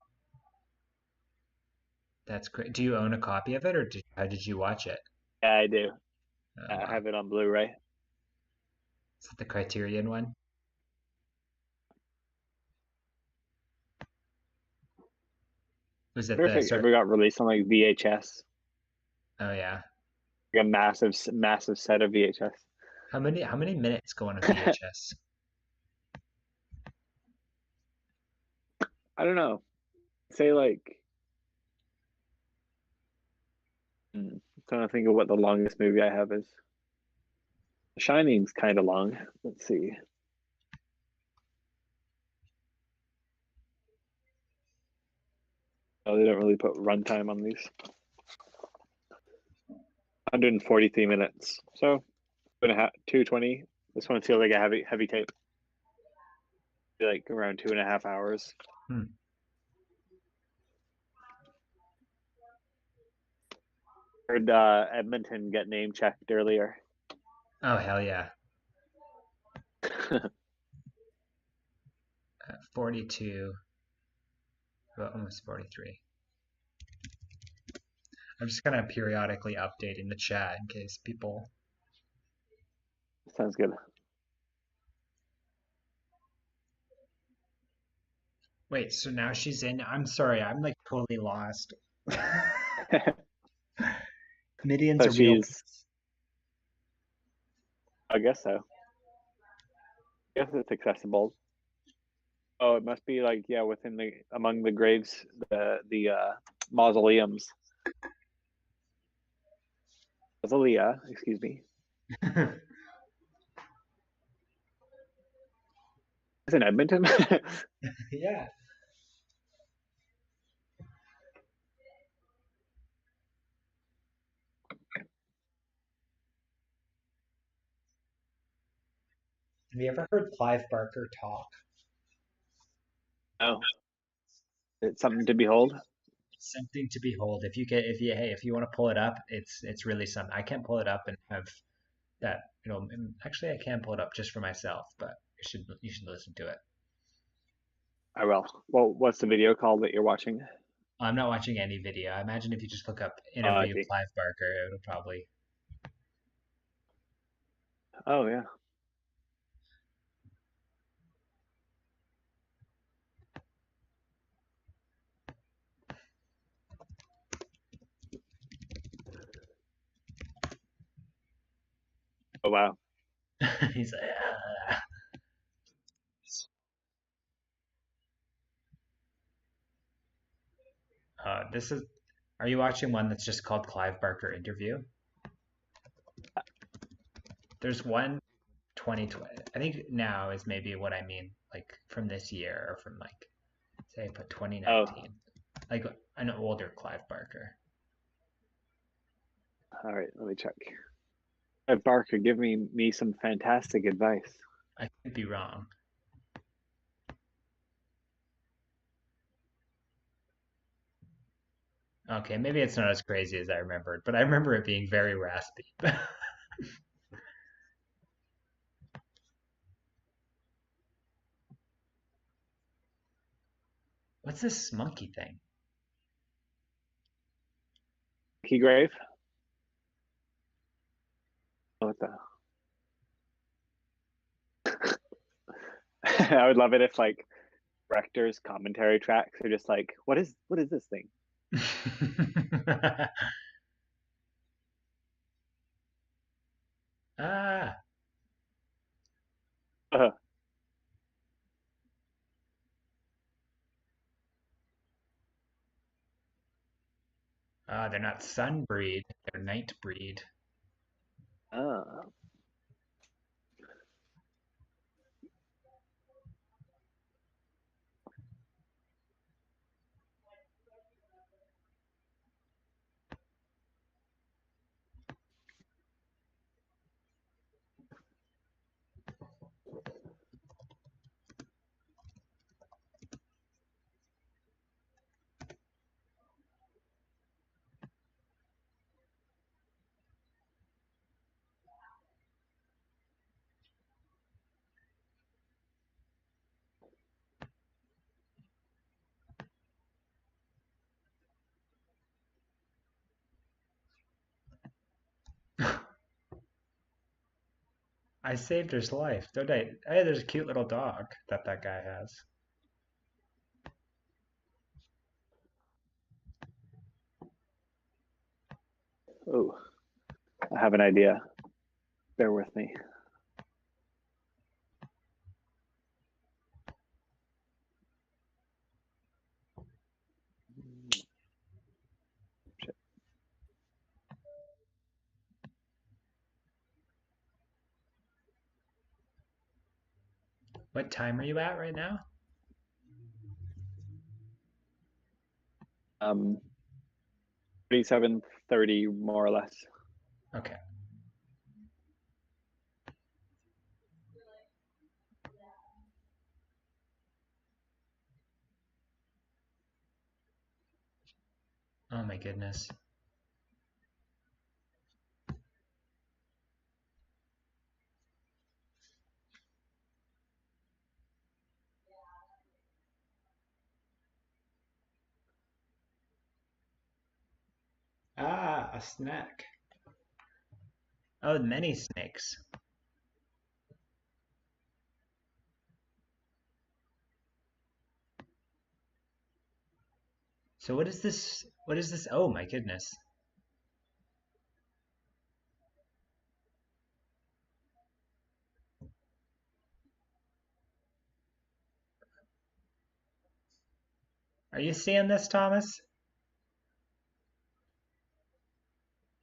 that's great. Do you own a copy of it, or how did you watch it? Yeah, I do. Oh I wow, have it on Blu-ray. is it the Criterion one? Was I it wonder the if it sort? ever got released on like VHS, Oh yeah. like a massive set of VHS. How many minutes go on a VHS? I don't know. Say like, I'm trying to think of what the longest movie I have is. The Shining's kind of long. Let's see. Oh, they don't really put runtime on these. 143 minutes. So 220. This one feels like a heavy tape. Like around 2.5 hours. Hmm. Heard Edmonton get name checked earlier. Oh hell yeah. 42, well, almost 43. I'm just kind of periodically updating the chat in case people. Sounds good. Wait, so now she's in. I'm sorry, I'm like totally lost. Comedian's So a real she's, place. I guess so. I guess it's accessible. Oh, it must be like, yeah, within the among the graves, the mausoleums. Mausolea, excuse me. Is in Edmonton? Yeah. Have you ever heard Clive Barker talk? No. It's something to behold. It's something to behold. If you want to pull it up, it's really something. I can't pull it up and have that, actually I can pull it up just for myself, but you should listen to it. I will. Well, what's the video called that you're watching? I'm not watching any video. I imagine if you just look up I interview see. Clive Barker, it'll probably. Oh yeah. Oh wow. He's like, "Ah." This is. Are you watching one that's just called Clive Barker interview? There's one 2020. I think now is maybe what I mean, like from this year or from like say I put Oh, 2019, like an older Clive Barker. all right. Let me check. Barker, give me some fantastic advice. I could be wrong. Okay, maybe it's not as crazy as I remembered, but I remember it being very raspy. What's this monkey thing? Keygrave. Oh, what the? I would love it if like directors' commentary tracks are just like, what is this thing? Ah, Uh, they're not Sunbreed, they're Nightbreed. uh, I saved his life. Don't I? Hey, there's a cute little dog that guy has. Oh, I have an idea. Bear with me. What time are you at right now? 37:30 more or less. Okay. Oh my goodness. Ah, a snack. Oh, many snakes. So what is this? What is this? Oh my goodness. Are you seeing this, Thomas?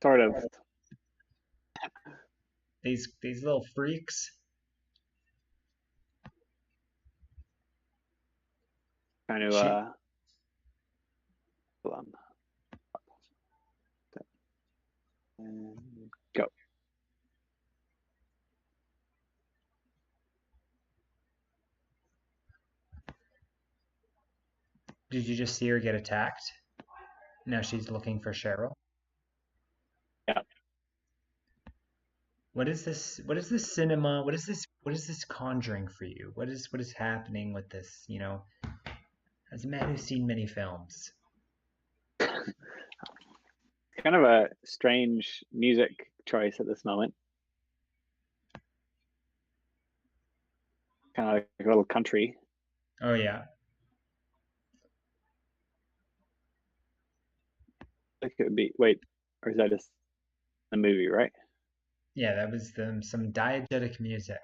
Sort of. These little freaks. Trying to She, hold on. And go. did you just see her get attacked? Now she's looking for Cheryl. Yeah. What is this? What is this cinema? What is this? What is this conjuring for you? What is happening with this? You know, as a man who's seen many films. Kind of a strange music choice at this moment. Kind of like a little country. Oh yeah, Like it would be. Wait, or is that just the movie, right? yeah. That was some diegetic music.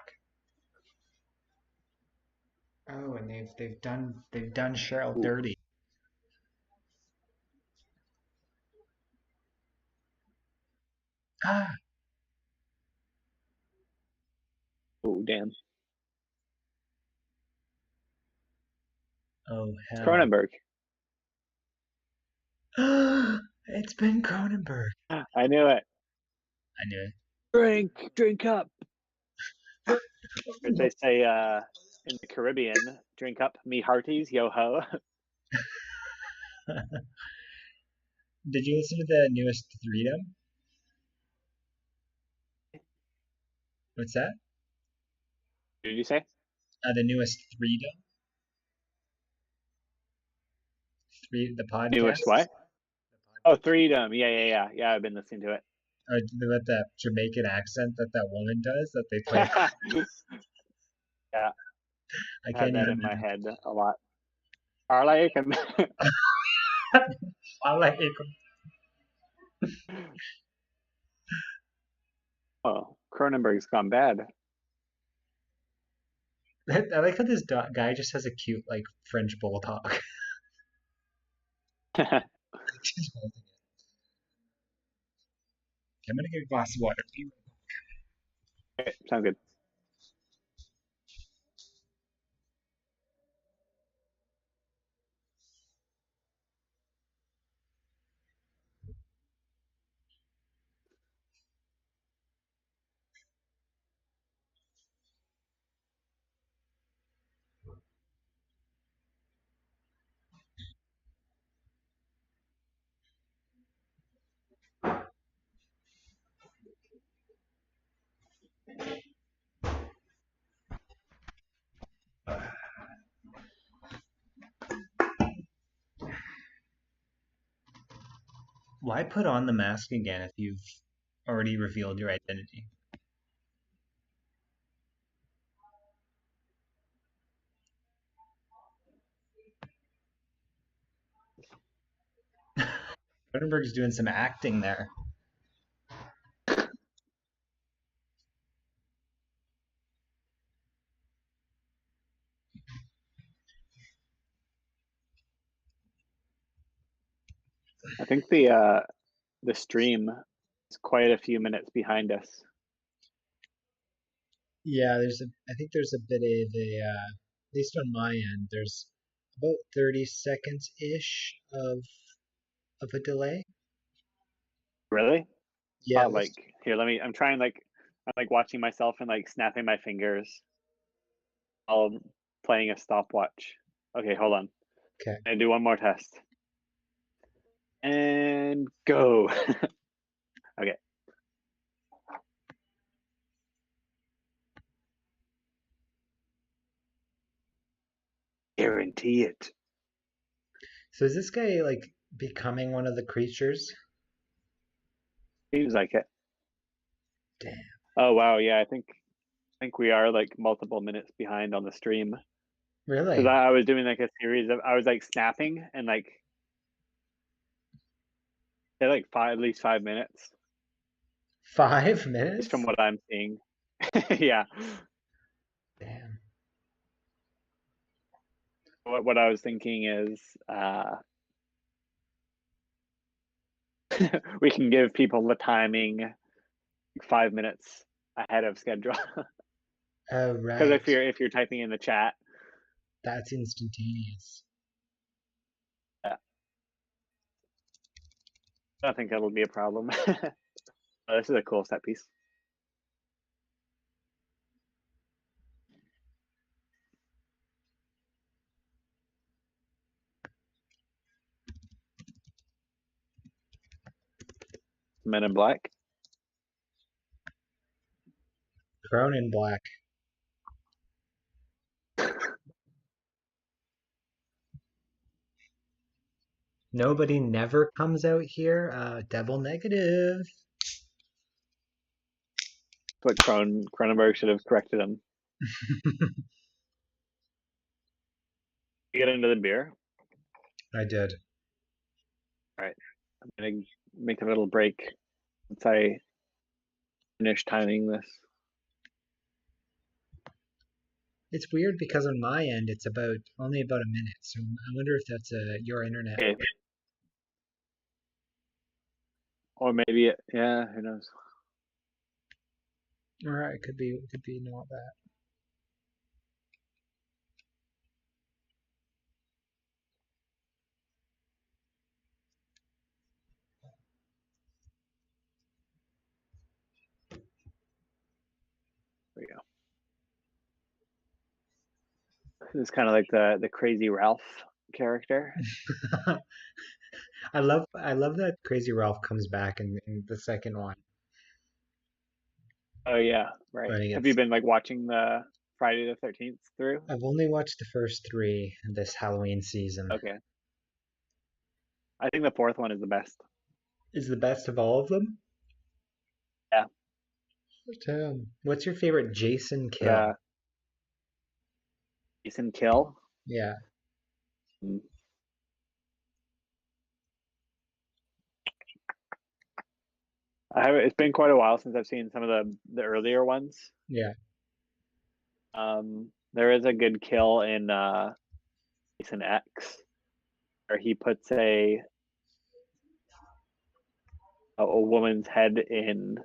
Oh, and they've done Cheryl Ooh, dirty. Ah. ooh, damn. Oh It's hell. Cronenberg. It's been Cronenberg. I knew it. I knew it. Drink up. As they say in the Caribbean, drink up, me hearties, yo ho. Did you listen to the newest Freedom? What's that? Did you say? The newest Freedom, the Newest podcast. what? Oh, Freedom. Yeah. I've been listening to With that Jamaican accent that woman does that they play. it. Yeah, I I have can't that even in my head a lot. Parlay can. I like Oh, Cronenberg's gone bad. I like how this guy just has a cute like French bulldog. Just holding it. I'm gonna get a glass of water. Okay, sounds good. Why put on the mask again if you've already revealed your identity? Cronenberg's doing some acting there. I think the stream is quite a few minutes behind us. Yeah, I think there's a bit of at least on my end, there's about 30 seconds ish of a delay. Really? Yeah, Oh, like here, let me. I'm like watching myself and like snapping my fingers while playing a stopwatch. Okay, hold on. okay. I do one more test and go. Okay, guarantee it. So is this guy like becoming one of the creatures? Seems like it. Damn. Oh wow, yeah. I think we are like multiple minutes behind on the stream because Really? I was doing like a series of I was like snapping and like they're like five at least 5 minutes, at Five least from minutes? what I'm seeing. Yeah. Damn. What I was thinking is we can give people the timing 5 minutes ahead of schedule. Oh, Because right. if you're typing in the chat, That's instantaneous. I don't think that'll be a problem. Oh, this is a cool set piece. Men in Black. Cronin Black. Nobody never comes out here. Devil negative. What Cronenberg should have corrected him. You get into the beer. I did. All right, I'm gonna make a little break once I finish timing this. It's weird because on my end it's about only about a minute. So I wonder if that's your internet. Okay, or maybe yeah, who knows? Or it could be not that. There you go. This is kind of like the Crazy Ralph character. I love that Crazy Ralph comes back in the second one Oh yeah, right. when he Have you gets. been like watching the Friday the 13th through? I've only watched the first three this Halloween season. Okay, I think the fourth one is the best. Is the best of all of them? Yeah, What's your favorite Jason the kill? Jason kill. Yeah. Mm. I have. It's been quite a while since I've seen some of the earlier ones. Yeah. There is a good kill in Jason X where he puts a woman's head in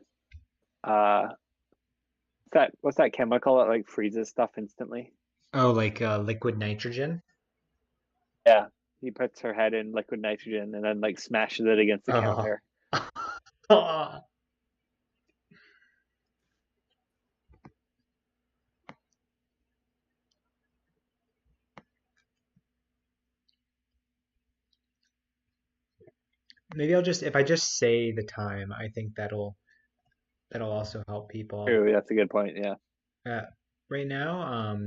uh what's that chemical that like freezes stuff instantly? Oh, like liquid nitrogen? Yeah, he puts her head in liquid nitrogen and then like smashes it against the Oh. counter. Maybe I'll just if I just say the time, I think that'll also help people. True, that's a good point. Yeah, Uh, right now,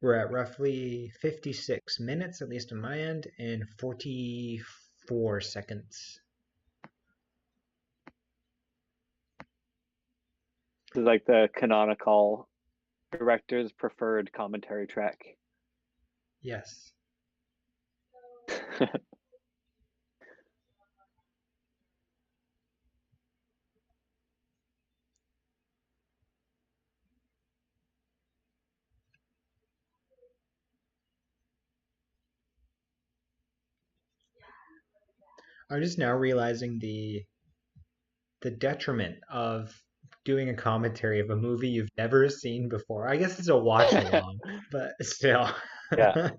we're at roughly 56 minutes, at least on my end, and 44 seconds. this is like the canonical director's preferred commentary track. Yes. I'm just now realizing the detriment of doing a commentary of a movie you've never seen before. I guess it's a watch along, but still. Yeah.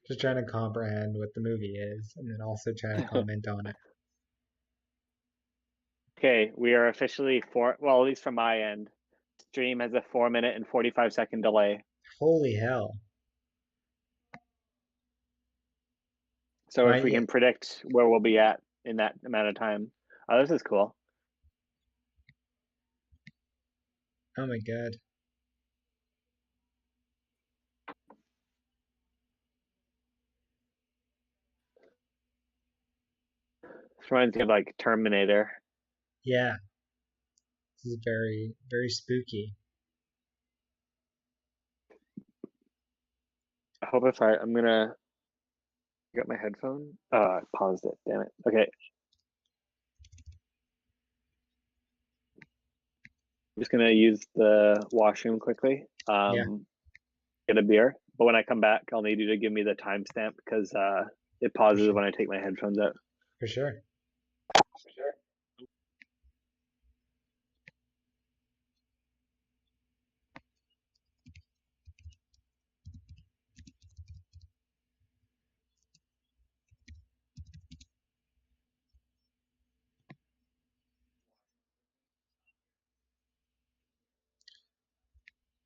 Just trying to comprehend what the movie is and then also trying to comment on it. Okay, we are officially well, at least from my end, stream has a 4 minute and 45 second delay. Holy hell. So if we My can predict where we'll be at in that amount of time. Oh, this is cool. oh my god. This reminds me of like Terminator. Yeah, this is very very spooky. I hope I'm gonna get my headphone. Oh, I paused it. Damn it. Okay. I'm just gonna use the washroom quickly. Yeah, Get a beer. But when I come back, I'll need you to give me the timestamp because it for pauses sure. when I take my headphones out. For sure. Sure.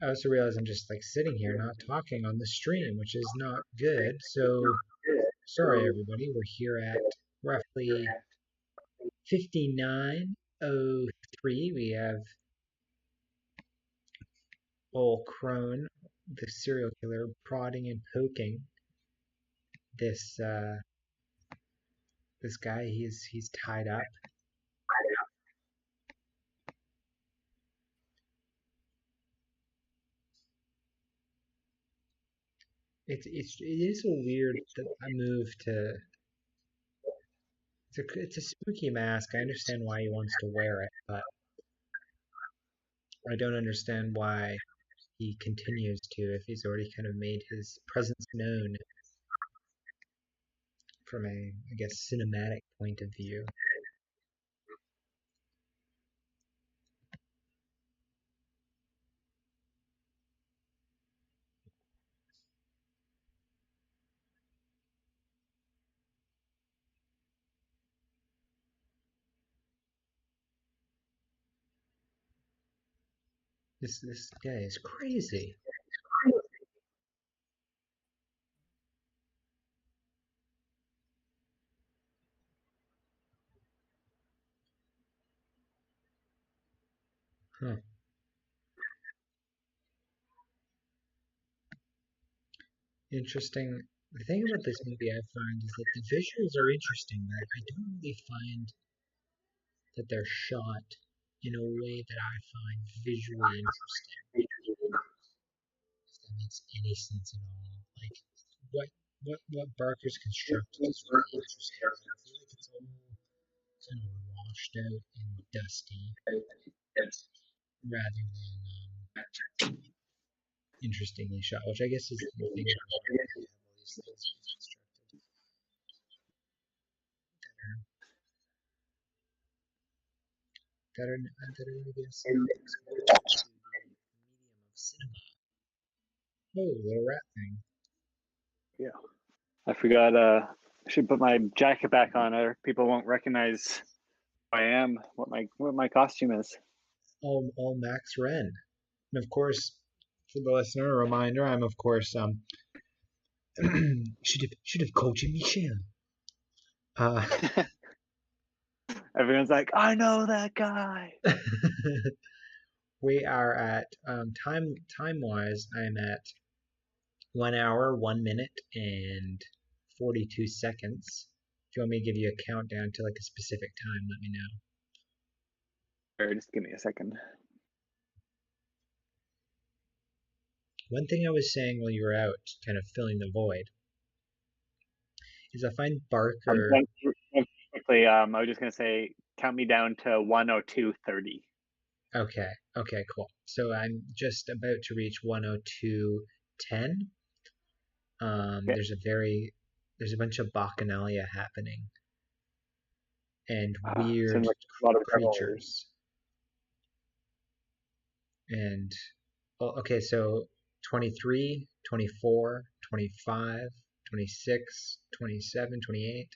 I also realize I'm just like sitting here not talking on the stream, which is not good. So sorry everybody, we're here at roughly 59:03. We have old Crone, the serial killer, prodding and poking this this guy. He's tied up. It is a weird a move to. It's a spooky mask. I understand why he wants to wear it, but I don't understand why he continues to if he's already kind of made his presence known from a, I guess, cinematic point of view. This guy is crazy. Huh. Interesting. The thing about this movie I find is that the visuals are interesting, but I don't really find that they're shot in a way that I find visually interesting. If that makes any sense at all. Like what what Barker's constructed is really interesting. But I feel like it's all kind of washed out and dusty rather than interestingly shot, which I guess is the thing about Barker. You have all these things he's constructed that are I guess not exposed to the medium of cinema. Oh, little rat thing. Yeah. I forgot I should put my jacket back on or people won't recognize who I am, what my costume is. All Max Ren. And of course, for the listener, a reminder, I'm of course should have called you Michel. Uh, Everyone's like, I know that guy. we are at time wise. I'm at 1 hour, 1 minute, and 42 seconds. If you want me to give you a countdown to like a specific time, let me know. Or just give me a second. One thing I was saying while you were out, kind of filling the void, is I find Barker. Quickly, I was just gonna say, count me down to 102:30. Okay, okay, cool. So I'm just about to reach 102:10. Okay. There's a bunch of bacchanalia happening and Seems weird like a lot of devil. creatures. And okay, so 23, 24, 25, 26, 27, 28,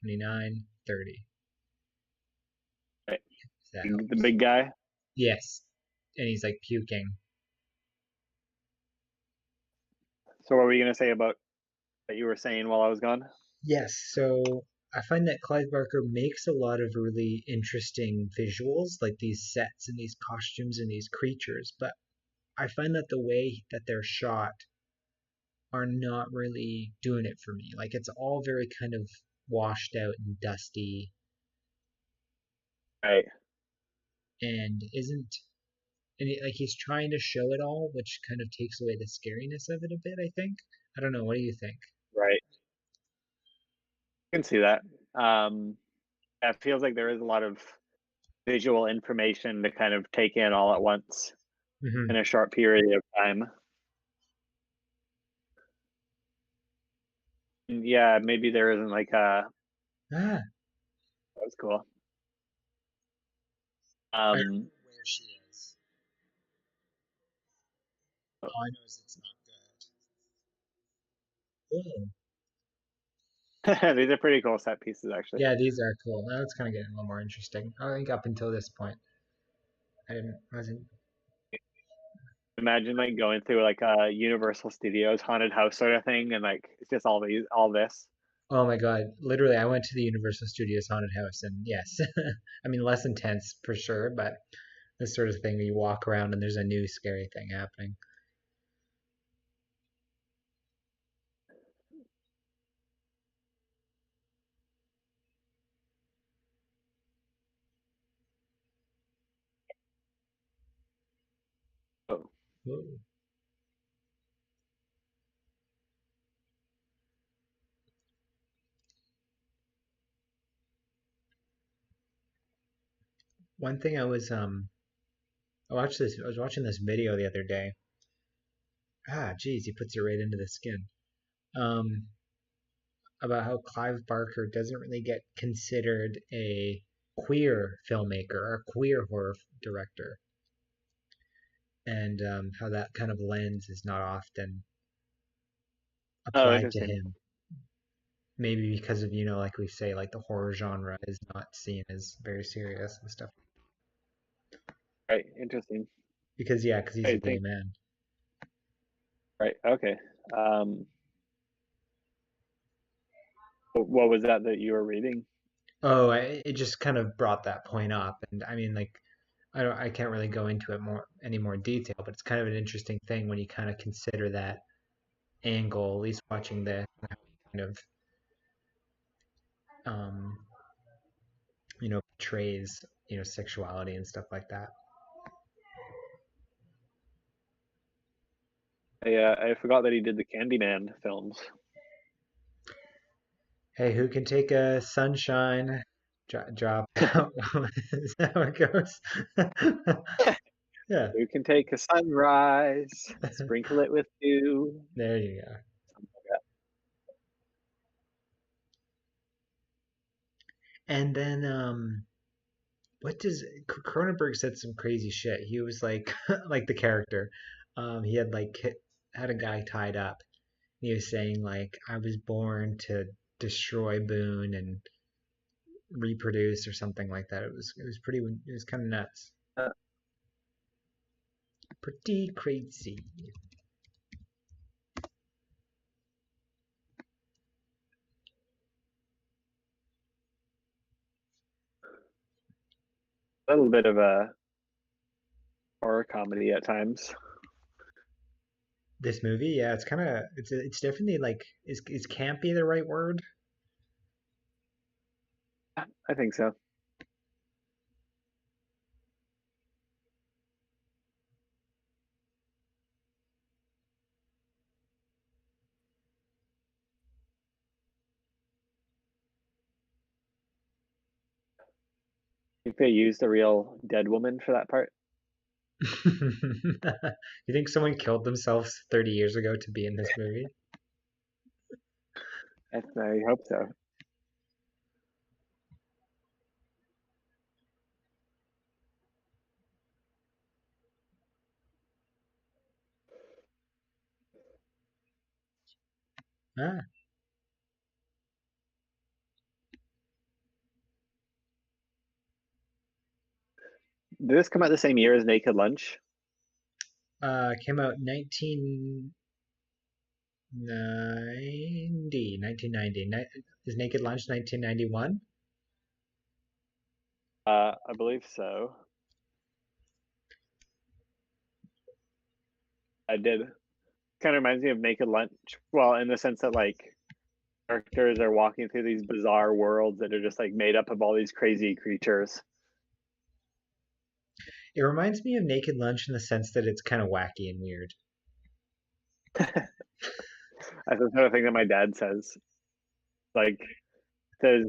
29, 30. Right. If that The helps. big guy. Yes. And he's like puking. So what were you gonna say about that you were saying while I was gone? Yes, so I find that Clive Barker makes a lot of really interesting visuals, like these sets and these costumes and these creatures, but I find that the way that they're shot are not really doing it for me. Like it's all very kind of washed out and dusty Right. and isn't like he's trying to show it all, which kind of takes away the scariness of it a bit, I think. I don't know, what do you think? Right. I can see that. It feels like there is a lot of visual information to kind of take in all at once in Hmm. a short period of time. And yeah, maybe there isn't like a Ah, that was cool. I don't Um, know where she is. All I know is it's not good. Whoa. these are pretty cool set pieces, actually. Yeah, these are cool. Now it's kind of getting a little more interesting. I think up until this point, wasn't. Imagine like going through like a Universal Studios haunted house sort of thing, and like it's just all this. Oh my God! Literally, I went to the Universal Studios haunted house, and yes, I mean less intense for sure, but this sort of thing where you walk around and there's a new scary thing happening. Oh, Whoa. One thing I was watching this video the other day. Ah, geez, he puts it right into the skin. Um, about how Clive Barker doesn't really get considered a queer filmmaker or queer horror director, and how that kind of lens is not often oh, applied to interesting. him. Maybe because of, like we say, like the horror genre is not seen as very serious and stuff. Right, interesting. Because he's a I gay think man. right. Okay. Um, what was that you were reading? Oh, it just kind of brought that point up, and I mean, like, I can't really go into it any more detail, but it's kind of an interesting thing when you kind of consider that angle, at least watching the kind of um, portrays sexuality and stuff like that. I forgot that he did the Candyman films. Hey, who can take a sunshine drop out? Is that how it goes? Yeah, You can take a sunrise, sprinkle it with dew. there you go. And then what does Cronenberg said some crazy shit. He was like like the character. He had like had a guy tied up. He was saying like I was born to destroy Boone and reproduce or something like that. It was kind of nuts. Uh, Pretty crazy. a little bit of a horror comedy at times. This movie, yeah, it's definitely like is campy the right word? I think so. I think they used a real dead woman for that part. You think someone killed themselves 30 years ago to be in this movie? I hope so. Ah, Did this come out the same year as Naked Lunch? came out 1990. Is Naked Lunch 1991? I believe so. I did. Kind of reminds me of Naked Lunch. Well, in the sense that like characters are walking through these bizarre worlds that are just like made up of all these crazy creatures. It reminds me of Naked Lunch in the sense that it's kind of wacky and weird. That's the sort of thing that my dad says. Like, says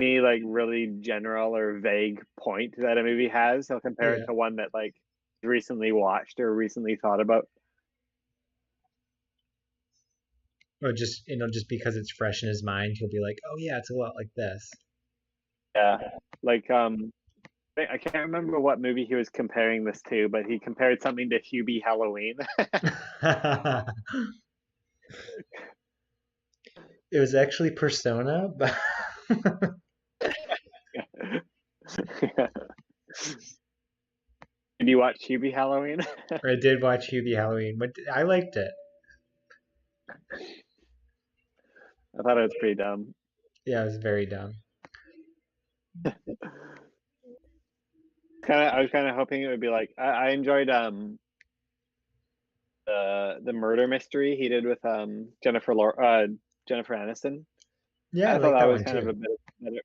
any like really general or vague point that a movie has, he'll compare it Yeah. to one that like recently watched or recently thought about. Or just, just because it's fresh in his mind, he'll be like, "Oh yeah, it's a lot like this." Yeah. Like I can't remember what movie he was comparing this to, but he compared something to Hubie Halloween. It was actually Persona, but Did you watch Hubie Halloween? I did watch Hubie Halloween, but I liked it. I thought it was pretty dumb. Yeah, it was very dumb. I was kind of hoping it would be like I enjoyed the murder mystery he did with Jennifer Aniston. Yeah, I I thought like that that was one kind of too. a bit better.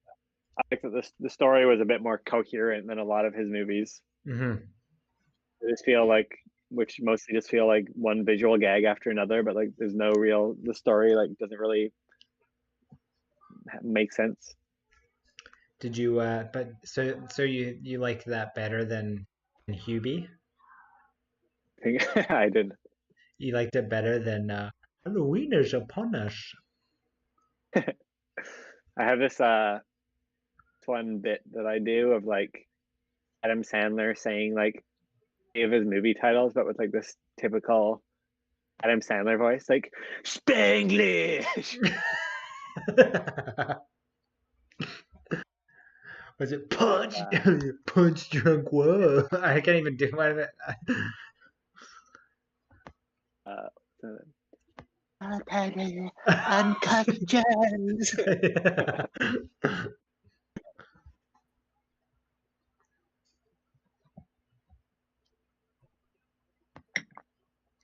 I think that the story was a bit more coherent than a lot of his movies. Hmm. I just feel like which mostly just feel like one visual gag after another, but like there's no real the story like doesn't really make sense. Did you? But so you liked that better than Hubie? I think I did. You liked it better than Halloween is upon us. I have this one bit that I do of like Adam Sandler saying like any of his movie titles, but with like this typical Adam Sandler voice, like Spanglish. Was it punch? Uh, Punch drunk? Whoa! I can't even do one of it. uh, Uncut gems.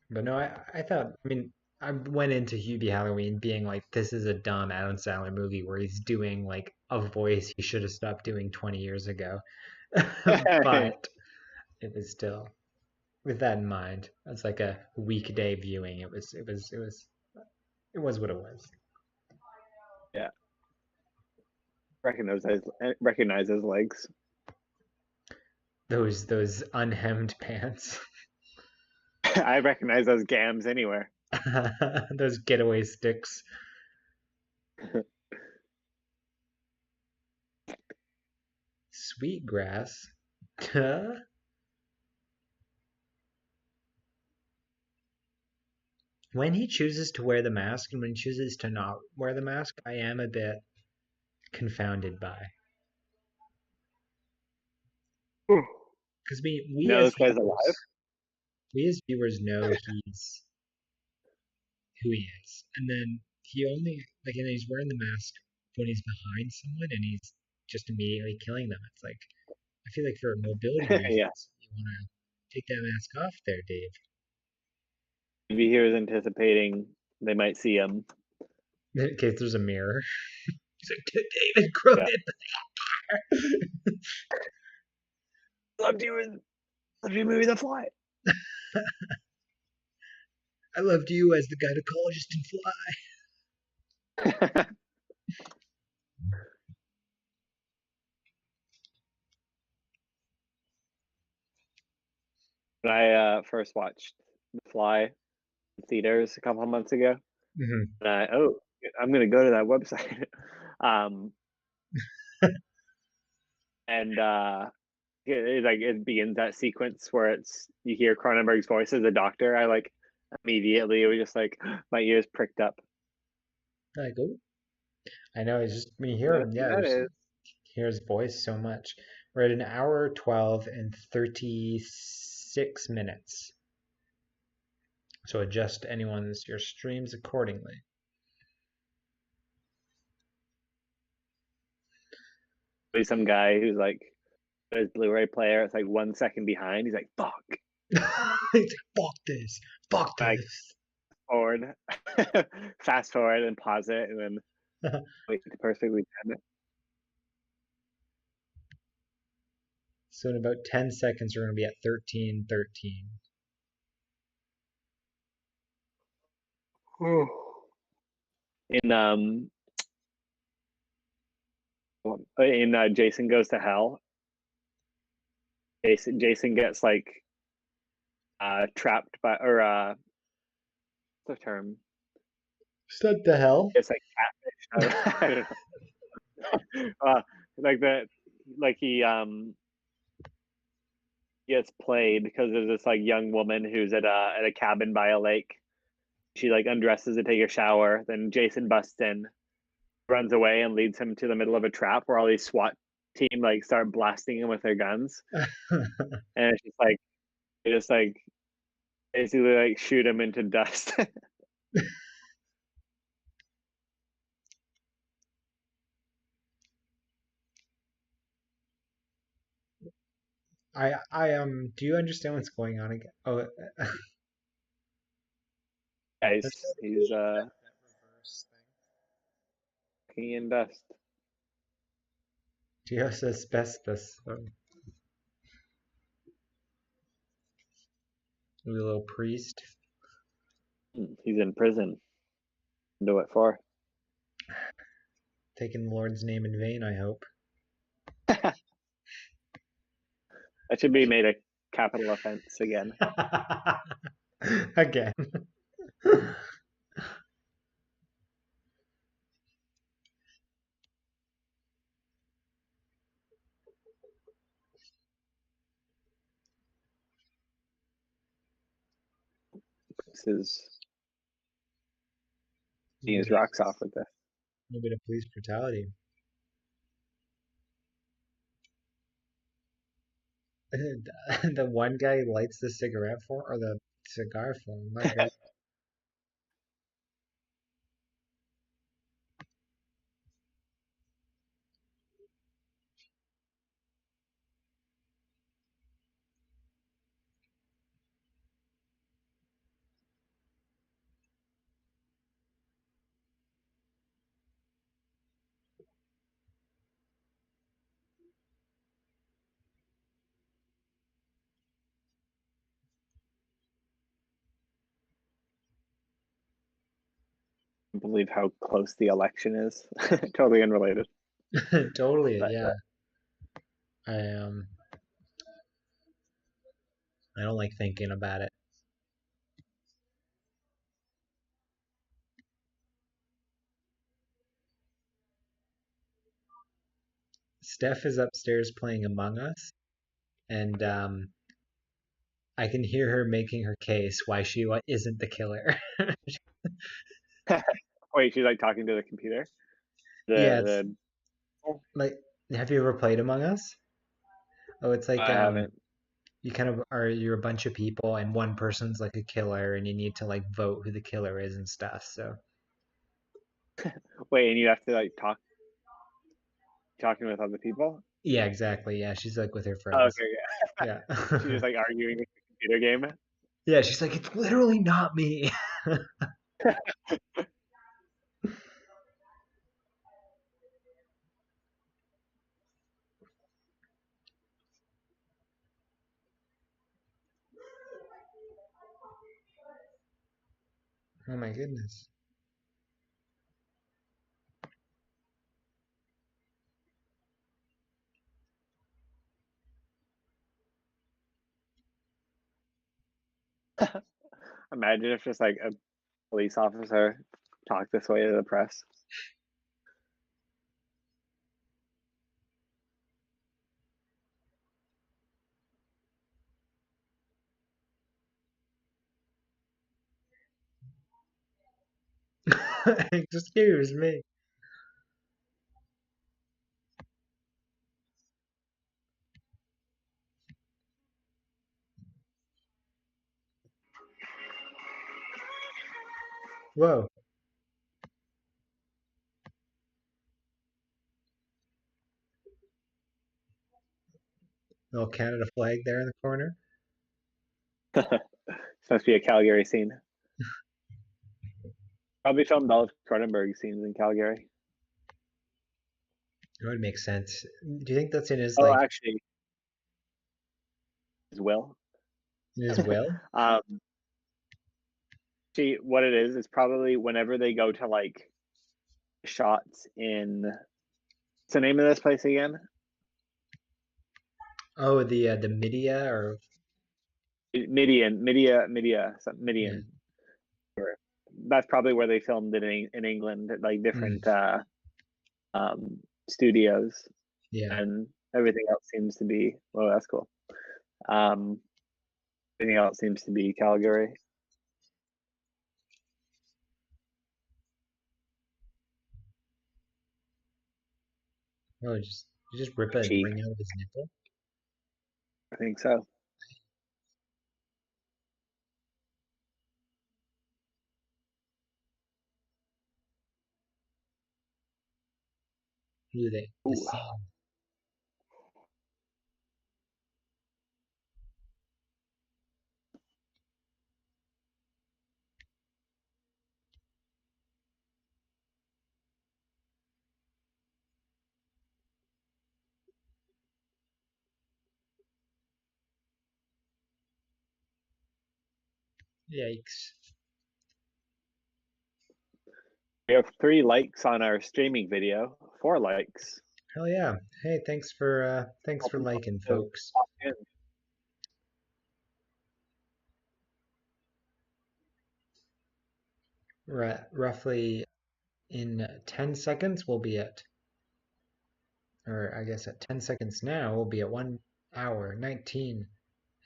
But no, I thought, I mean, I went into Hubie Halloween being like, this is a dumb Adam Sandler movie where he's doing like a voice he should have stopped doing 20 years ago. But it was still, with that in mind, it's like a weekday viewing. It was what it was. Yeah, recognize his legs. Those unhemmed pants, I recognize those gams anywhere. those getaway sticks. Sweetgrass. When he chooses to wear the mask and when he chooses to not wear the mask, I am a bit confounded by. You Because we know as this guy's alive. viewers know he's who he is, and then he only like, and he's wearing the mask when he's behind someone, and he's just immediately killing them. It's like I feel like for mobility Yeah, reasons, you want to take that mask off, there, Dave. maybe he was anticipating they might see him. In case there's a mirror. He's like, David Yeah, Cronenberg. loved you movie The Fly. I loved you as the gynecologist in Fly. When I first watched The Fly in theaters a couple of months ago, Hmm. and I'm gonna go to that website. um, and like it begins that sequence where it's you hear Cronenberg's voice as a doctor. I like immediately. It was just like my ears pricked up. I go. I know. It's just when you hear What him, yeah, that just is. hear his voice so much. We're at an hour 12 and 36 minutes. So adjust anyone's your streams accordingly. Some guy who's like his Blu-ray player. It's like 1 second behind. He's like, "Fuck!" He's like, fuck this, fuck Like this. forward, fast forward, and pause it, and then wait to perfectly time it. So in about 10 seconds, we're going to be at 13:13. In Jason Goes to Hell, Jason gets like trapped by, or what's the term? What the hell? It's like catfish. I don't know. Like that, like he gets played because there's this like young woman who's at a cabin by a lake. She like undresses to take a shower. Then Jason busts in, runs away, and leads him to the middle of a trap where all these SWAT team like start blasting him with their guns. And it's just like they just like basically like shoot him into dust. Do you understand what's going on again? Oh, that's Guys, that he's reverse thing. fucking in dust. Dios asbestos. A little priest. He's in prison. Do it for. Taking the Lord's name in vain, I hope. That should be made a capital offense again. Again. This is A his rocks off with this. little bit of police brutality. The one guy lights the cigarette for, or the cigar for him. My God. I believe how close the election is. Totally unrelated. Totally, But yeah. I I don't like thinking about it. Steph is upstairs playing Among Us, and I can hear her making her case why she isn't the killer. wait, she's like talking to the computer. Yeah, it's The like, have you ever played Among Us? Oh, it's like I haven't. you kind of are you're a bunch of people and one person's like a killer and you need to like vote who the killer is and stuff. So Wait, and you have to like talking with other people. yeah, exactly. Yeah, she's like with her Oh, friends. okay, yeah. Yeah. She's just like arguing with the computer game. Yeah, she's like, it's literally not me. Oh my goodness. Imagine if just like a police officer talked this way to the press. Excuse me. Whoa. Little Canada flag there in the corner. This must be a Calgary scene. Probably filmed all of Cronenberg scenes in Calgary. It would make sense. Do you think that's in his Oh, like actually, as well. in his will? Um, See, what it is probably whenever they go to like shots in. What's the name of this place again? Oh, the Midia or Midian. yeah. That's probably where they filmed it in England, at like Mm, different um, studios, yeah. and everything else seems to be. Oh, that's cool. Um, Everything else seems to be Calgary. Oh, just rip a Cheap, ring out of his nipple. I think so. Who they? The Ooh. scene. Yikes. We have 3 likes on our streaming video. 4 likes. Hell yeah. Hey, thanks for Helping us liking, to folks. walk in. Roughly in 10 seconds we'll be at, or I guess at 10 seconds now we'll be at 1 hour 19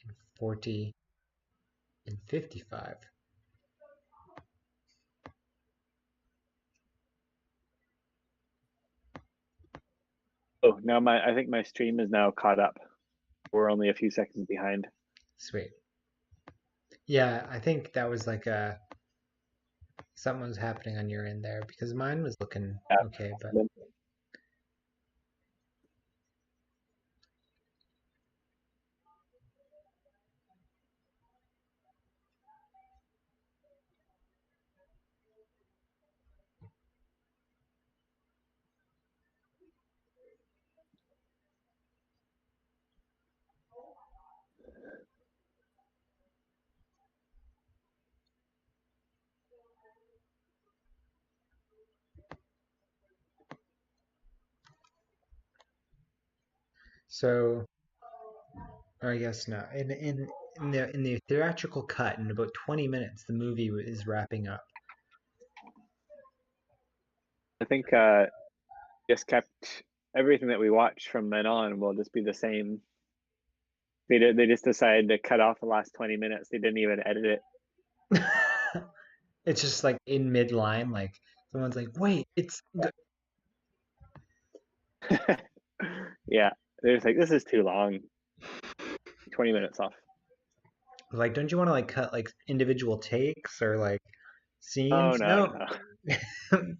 and 40 and 55. Oh, now I think my stream is now caught up. We're only a few seconds behind. Sweet. Yeah, I think that was like a something was happening on your end there because mine was looking okay, but Yeah. so or I guess not. In the theatrical cut in about 20 minutes the movie is wrapping up. I think just kept everything that we watched from then on will just be the same. They just decided to cut off the last 20 minutes. They didn't even edit it. It's just like in midline, like someone's like, "Wait, it's Yeah, they're just like, this is too long. 20 minutes off. like, don't you want to like cut like individual takes or like Oh scenes?" no, No. no.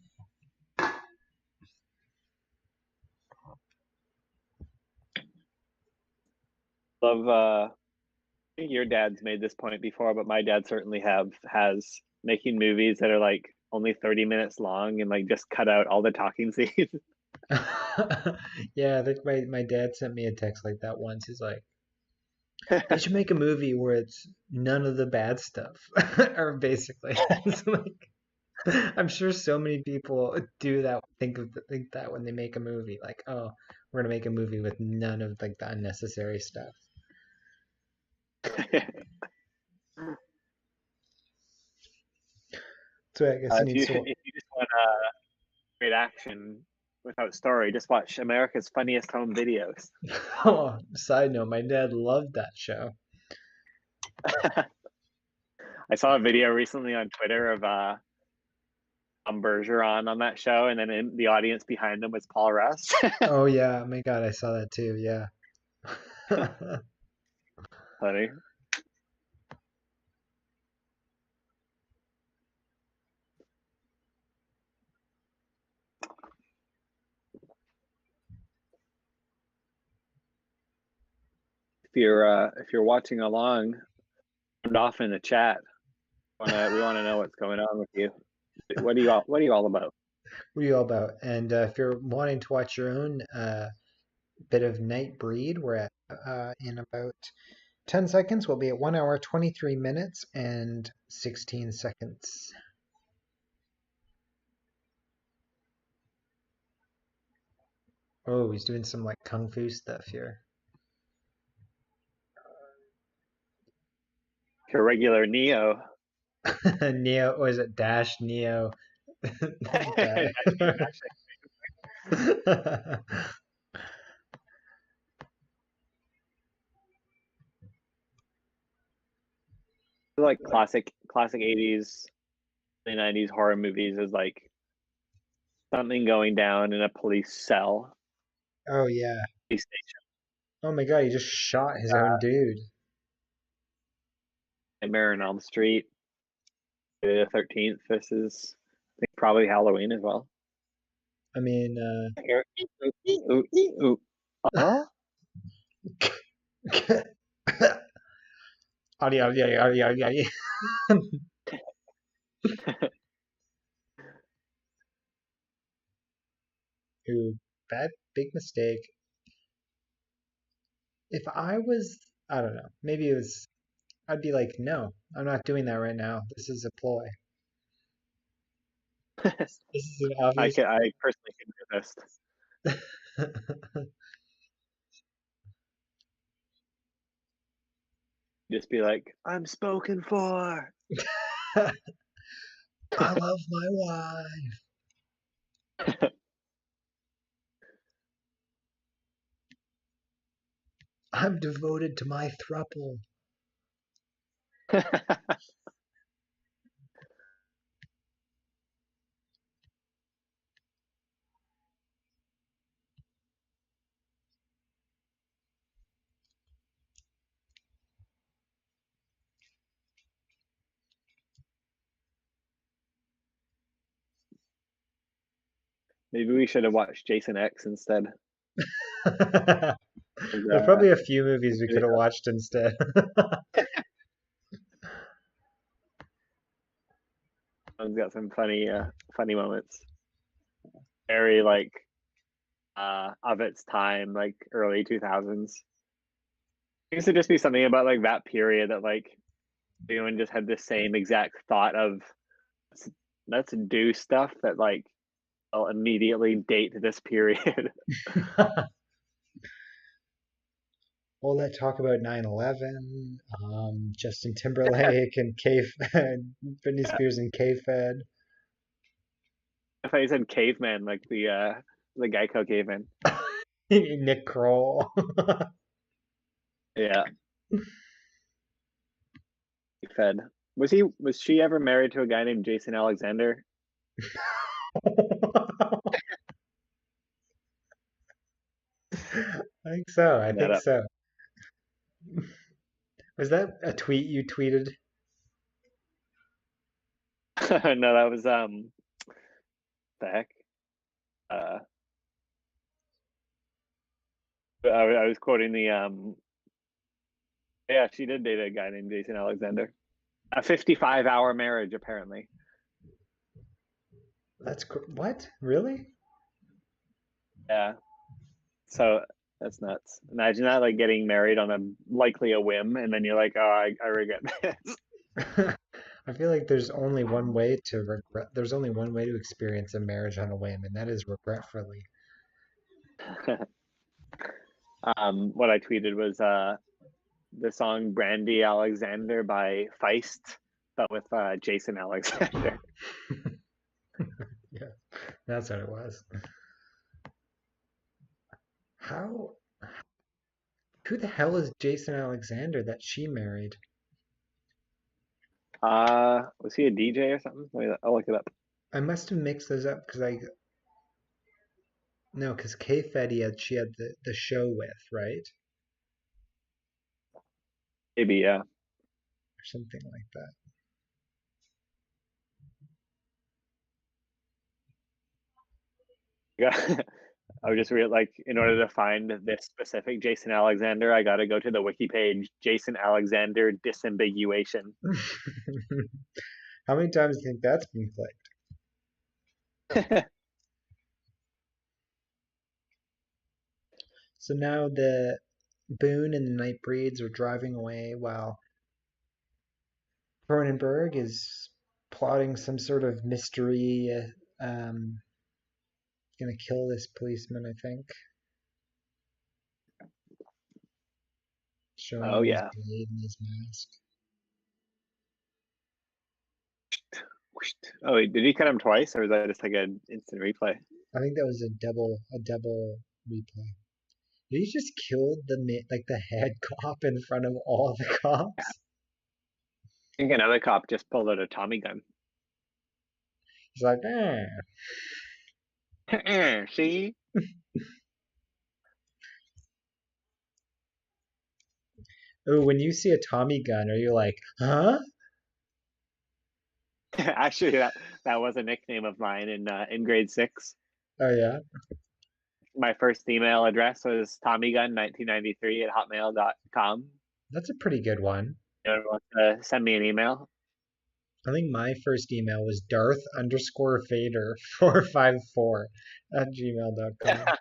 Love I think your dad's made this point before, but my dad certainly have has making movies that are like only 30 minutes long and like just cut out all the talking scenes. Yeah, I think my dad sent me a text like that once. He's like, "They should make a movie where it's none of the bad stuff," or basically, it's like I'm sure so many people do that. Think that when they make a movie, like, oh, we're gonna make a movie with none of like the unnecessary stuff. So I guess he needs to. If you just want great action without story, just watch America's Funniest Home Videos. Oh, side note, my dad loved that show. I saw a video recently on Twitter of Bergeron on that show, and then in the audience behind him was Paul Russ. Oh yeah, my God, I saw that too. Yeah. Funny. If you're watching along, sound off in the chat. We want to know what's going on with you. What are you all about? What are you all about? And if you're wanting to watch your own bit of Nightbreed, we're at in about 10 seconds. We'll be at 1 hour, 23 minutes, and 16 seconds. Oh, he's doing some like kung fu stuff here. Your regular Neo. Neo, or is it Dash Neo? Dash. Like classic 80s, 90s horror movies is like something going down in a police cell, Oh yeah. police station. Oh my God, he just shot his own dude. Nightmare on Elm Street, the 13th. This is, I think, probably Halloween as well. I mean, Oh, audio, audio, audio, audio. Ooh, bad, big mistake. If I was, I don't know, maybe it was, I'd be like, no, I'm not doing that right now. This is a ploy. This is an obvious. I personally can do this. Just be like, I'm spoken for. I love my wife. I'm devoted to my thruple. Maybe we should have watched Jason X instead. There's probably a few movies we could have watched instead. It's got some funny moments. Very like of its time, like early 2000s. It used to just be something about like that period that like everyone just had the same exact thought of let's do stuff that like will immediately date this period. All that talk about 9/11, Justin Timberlake and K Britney Yeah. Spears and K-Fed. If I said caveman, like the Geico caveman. Nick Kroll. Yeah, fed. Was she ever married to a guy named Jason Alexander? I think so. I That think up. so. Was that a tweet you tweeted? No, that was the heck. Uh, I was quoting the yeah, she did date a guy named Jason Alexander. A 55-hour marriage, apparently. What? Really? Yeah. So that's nuts. Imagine that, like getting married on a likely a whim, and then you're like, oh, I regret this. I feel like there's only one way to regret. There's only one way to experience a marriage on a whim, and that is regretfully. What I tweeted was the song Brandy Alexander by Feist, but with Jason Alexander. Yeah, that's what it was. How? Who the hell is Jason Alexander that she married? Was he a DJ or something? I'll look it up. I must have mixed those up because I no, because Kay Fetty she had the show with, right? Maybe, yeah. Or something like that. Yeah. I would just real like in order to find this specific Jason Alexander, I got to go to the wiki page, Jason Alexander disambiguation. How many times do you think that's been clicked? So now the Boone and the Nightbreeds are driving away while Cronenberg is plotting some sort of mystery. Gonna kill this policeman, I think. Showing Oh him his yeah. blade and his mask. Oh, wait, did he cut him twice, or was that just like an instant replay? I think that was a double replay. He just killed the head cop in front of all the cops. I think another cop just pulled out a Tommy gun. He's like, eh. See? Oh, when you see a Tommy gun, are you like, huh? Actually, that was a nickname of mine in grade 6. Oh yeah, My first email address was TommyGun1993 at hotmail.com. that's a pretty good one. Anyone wants to send me an email? I think my first email was Darth_Fader454 at gmail.com.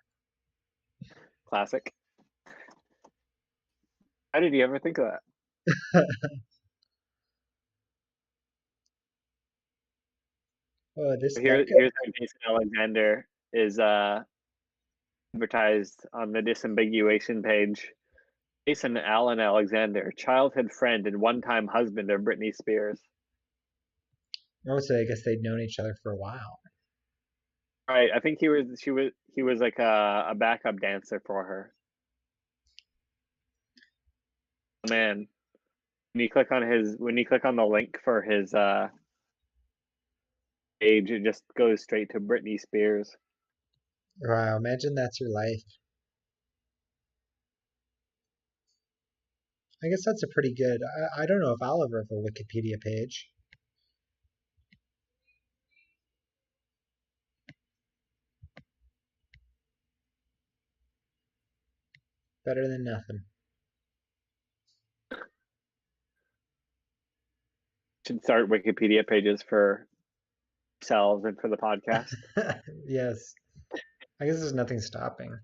Classic. How did you ever think of that? Oh, this that Here's how Jason Alexander is advertised on the disambiguation page. Jason Allen Alexander, childhood friend and one-time husband of Britney Spears. also, I guess they'd known each other for a while. Right, I think he was like a backup dancer for her. Man, when you click on the link for his page, it just goes straight to Britney Spears. Wow, imagine that's your life. I guess that's a pretty good. I don't know if I'll ever have a Wikipedia page. Better than nothing. Should start Wikipedia pages for ourselves and for the podcast. Yes. I guess there's nothing stopping.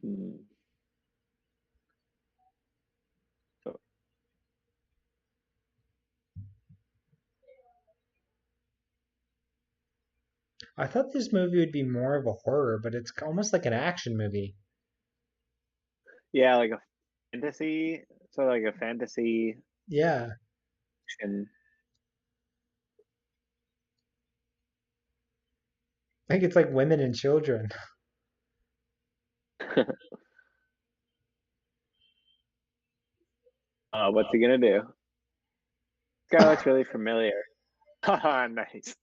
Hmm. I thought this movie would be more of a horror, but it's almost like an action movie. Yeah, like a fantasy, sort of like a fantasy Yeah, and I think it's like women and children. what's he gonna do? This guy looks really familiar. Haha, nice.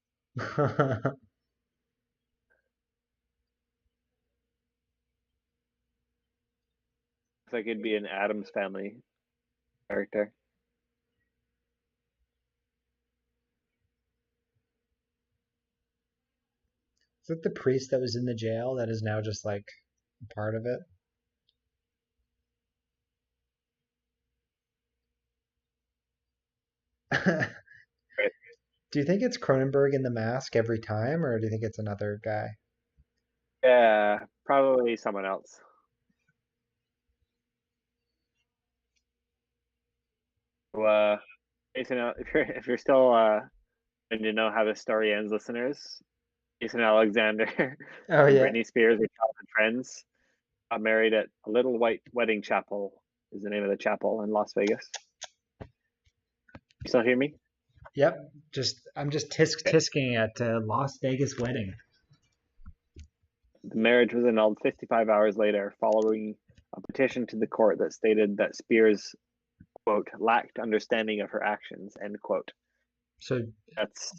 Looks like it'd be an Adams Family character. Is it the priest that was in the jail that is now just like a part of it? Do you think it's Cronenberg in the mask every time, or do you think it's another guy? Yeah, probably someone else. So, Jason, if you're still and you know how the story ends, listeners, Jason Alexander Oh and yeah. Britney Spears are childhood friends. Got married at a little white wedding chapel. Is the name of the chapel in Las Vegas. You still hear me? Yep. I'm just tisking at a Las Vegas wedding. The marriage was annulled 55 hours later, following a petition to the court that stated that Spears, quote, lacked understanding of her actions, end quote. So that's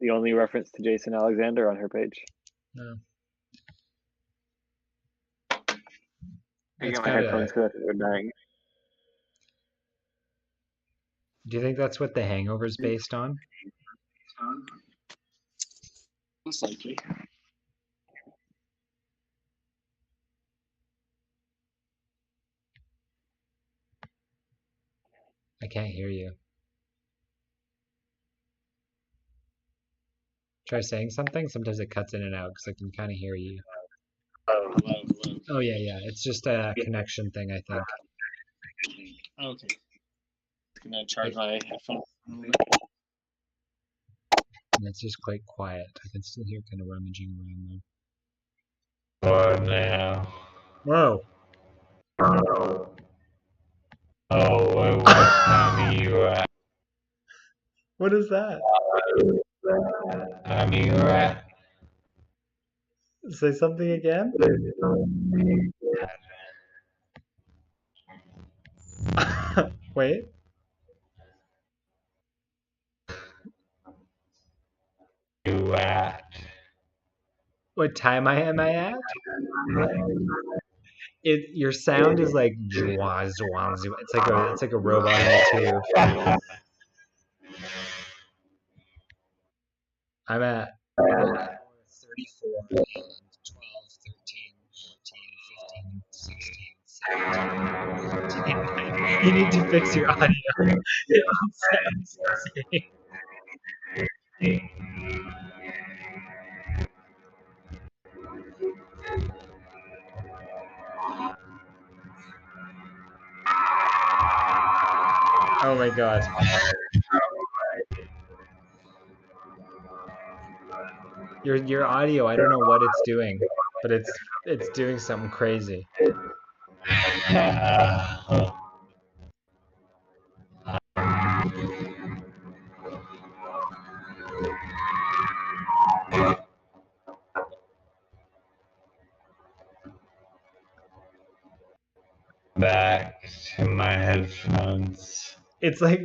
the only reference to Jason Alexander on her page. No. I get my headphones because they're dying. Do you think that's what The Hangover's based on? Most likely. I can't hear you. Try saying something. Sometimes it cuts in and out because I can kind of hear you. Oh yeah. It's just a connection thing, I think. Okay. I'm gonna charge my headphones. And it's just quite quiet. I can still hear kind of rummaging around though. What now? Whoa. Oh, what time are you at? What is that? Time are you at? Say something again? Wait. You at? What time am I at? Your sound is like zwaz, zwaz. It's like a robot in a tube. I'm at 34 and 12, 13, 14, 15, 16, 17. You need to fix your audio. It sounds insane. Oh my god. Your audio, I don't know what it's doing, but it's doing something crazy. Back to my headphones. It's like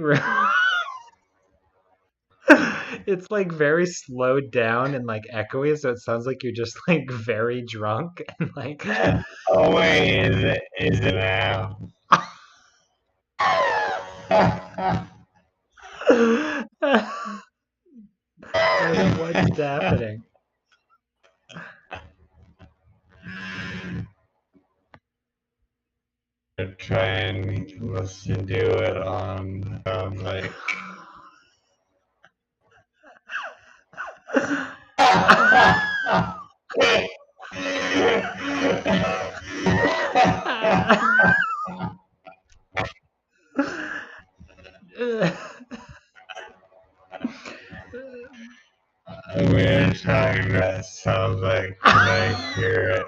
it's like very slowed down and like echoey, so it sounds like you're just like very drunk and like. Oh wait, is it now? I don't know what's happening. I'm trying to listen to it on like. We're talking that sounds like can I hear it?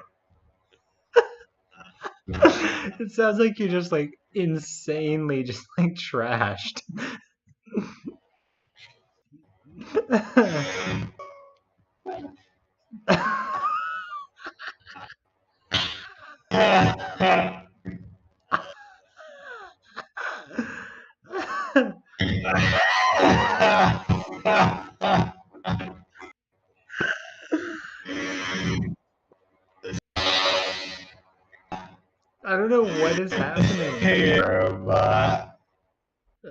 It sounds like you're just like insanely just like trashed. I don't know what is happening. Hey, robot.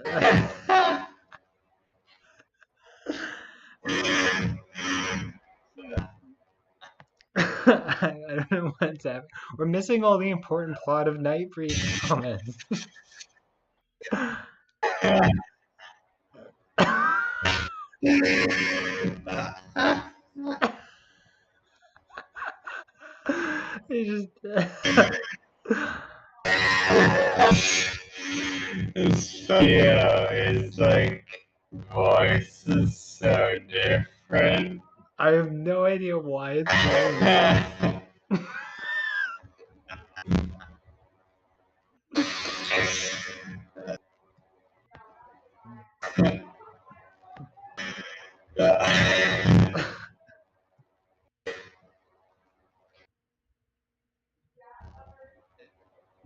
I don't know what's happening. We're missing all the important plot of Nightbreed, Thomas. It just. It's funny how his like voice is so different. I have no idea why it's doing that.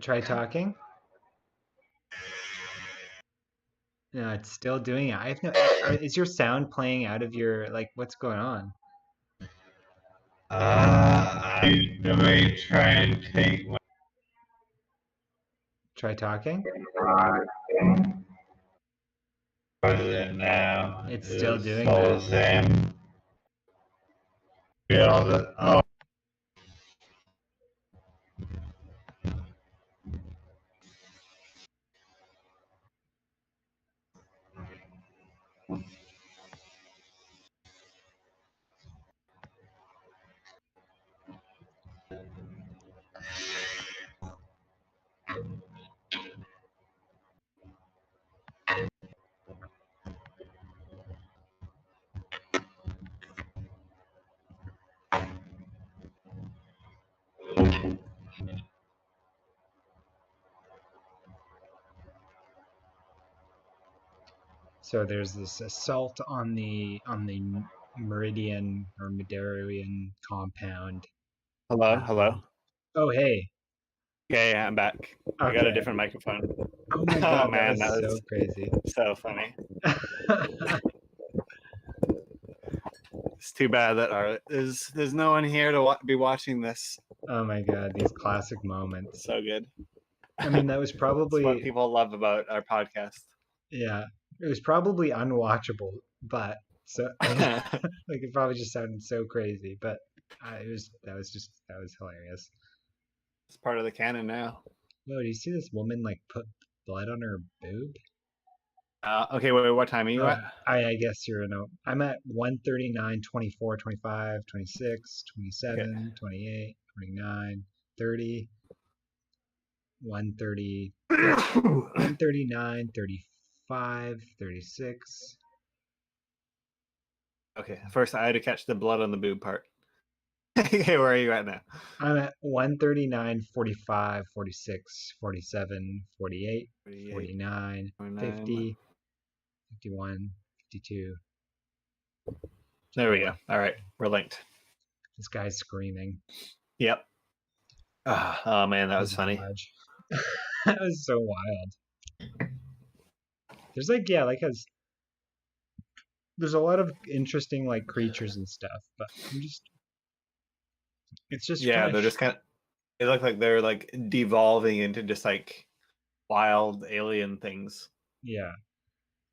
Try talking. No, it's still doing it. I have no. Is your sound playing out of your like? What's going on? I may try and take my Try talking. what is it now? It's still doing all that. the same. Feel that. Oh. So there's this assault on the Meridian or Medarian compound. Hello. Oh hey. Yeah, I'm back. I got a Okay. different microphone. Oh my Oh god, man, that was so crazy. so funny. It's too bad that there's no one here to be watching this. Oh my god, these classic moments. So good. I mean, that was It's probably what people love about our podcast. yeah, it was probably unwatchable, but so like it probably just sounded so crazy, but that was hilarious. It's part of the canon now. Whoa, do you see this woman like put blood on her boob? Okay, wait, what time are you at? I guess you're I'm at 139, 24, 25, 26, 27, 28, 29, 30, 130, 139, 35, 36. Okay, first I had to catch the blood on the boob part. Okay, where are you at now? I'm at 139, 45, 46, 47, 48, 49, 50, 51, 52. There we go. All right, we're linked. This guy's screaming. Yep. Oh man, that was funny. That was so wild. There's there's a lot of interesting like creatures and stuff, but it's just yeah, they're just kind of. They look like they're like devolving into just like wild alien things. Yeah,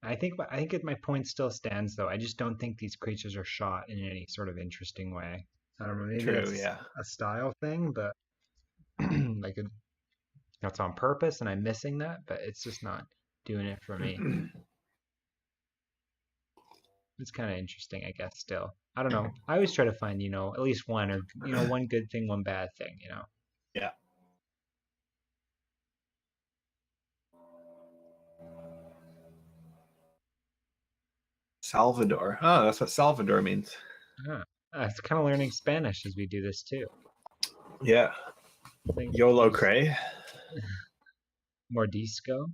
I think my point still stands though. I just don't think these creatures are shot in any sort of interesting way. I don't know, maybe it's a style thing, but like that's on purpose, and I'm missing that. But it's just not doing it for me. It's kind of interesting, I guess. Still, I don't know. I always try to find, at least one or one good thing, one bad thing. Yeah. Salvador. Oh, that's what Salvador means. It's kind of learning Spanish as we do this too. Yeah. YOLO cray. Mordisco.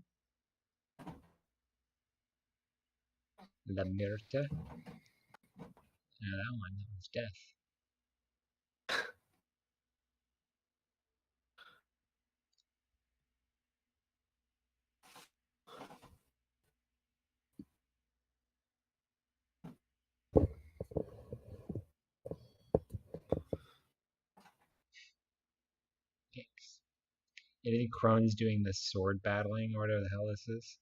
La Mirta. Yeah, that was death. Thanks. You think Cron's doing this sword battling or whatever the hell this is?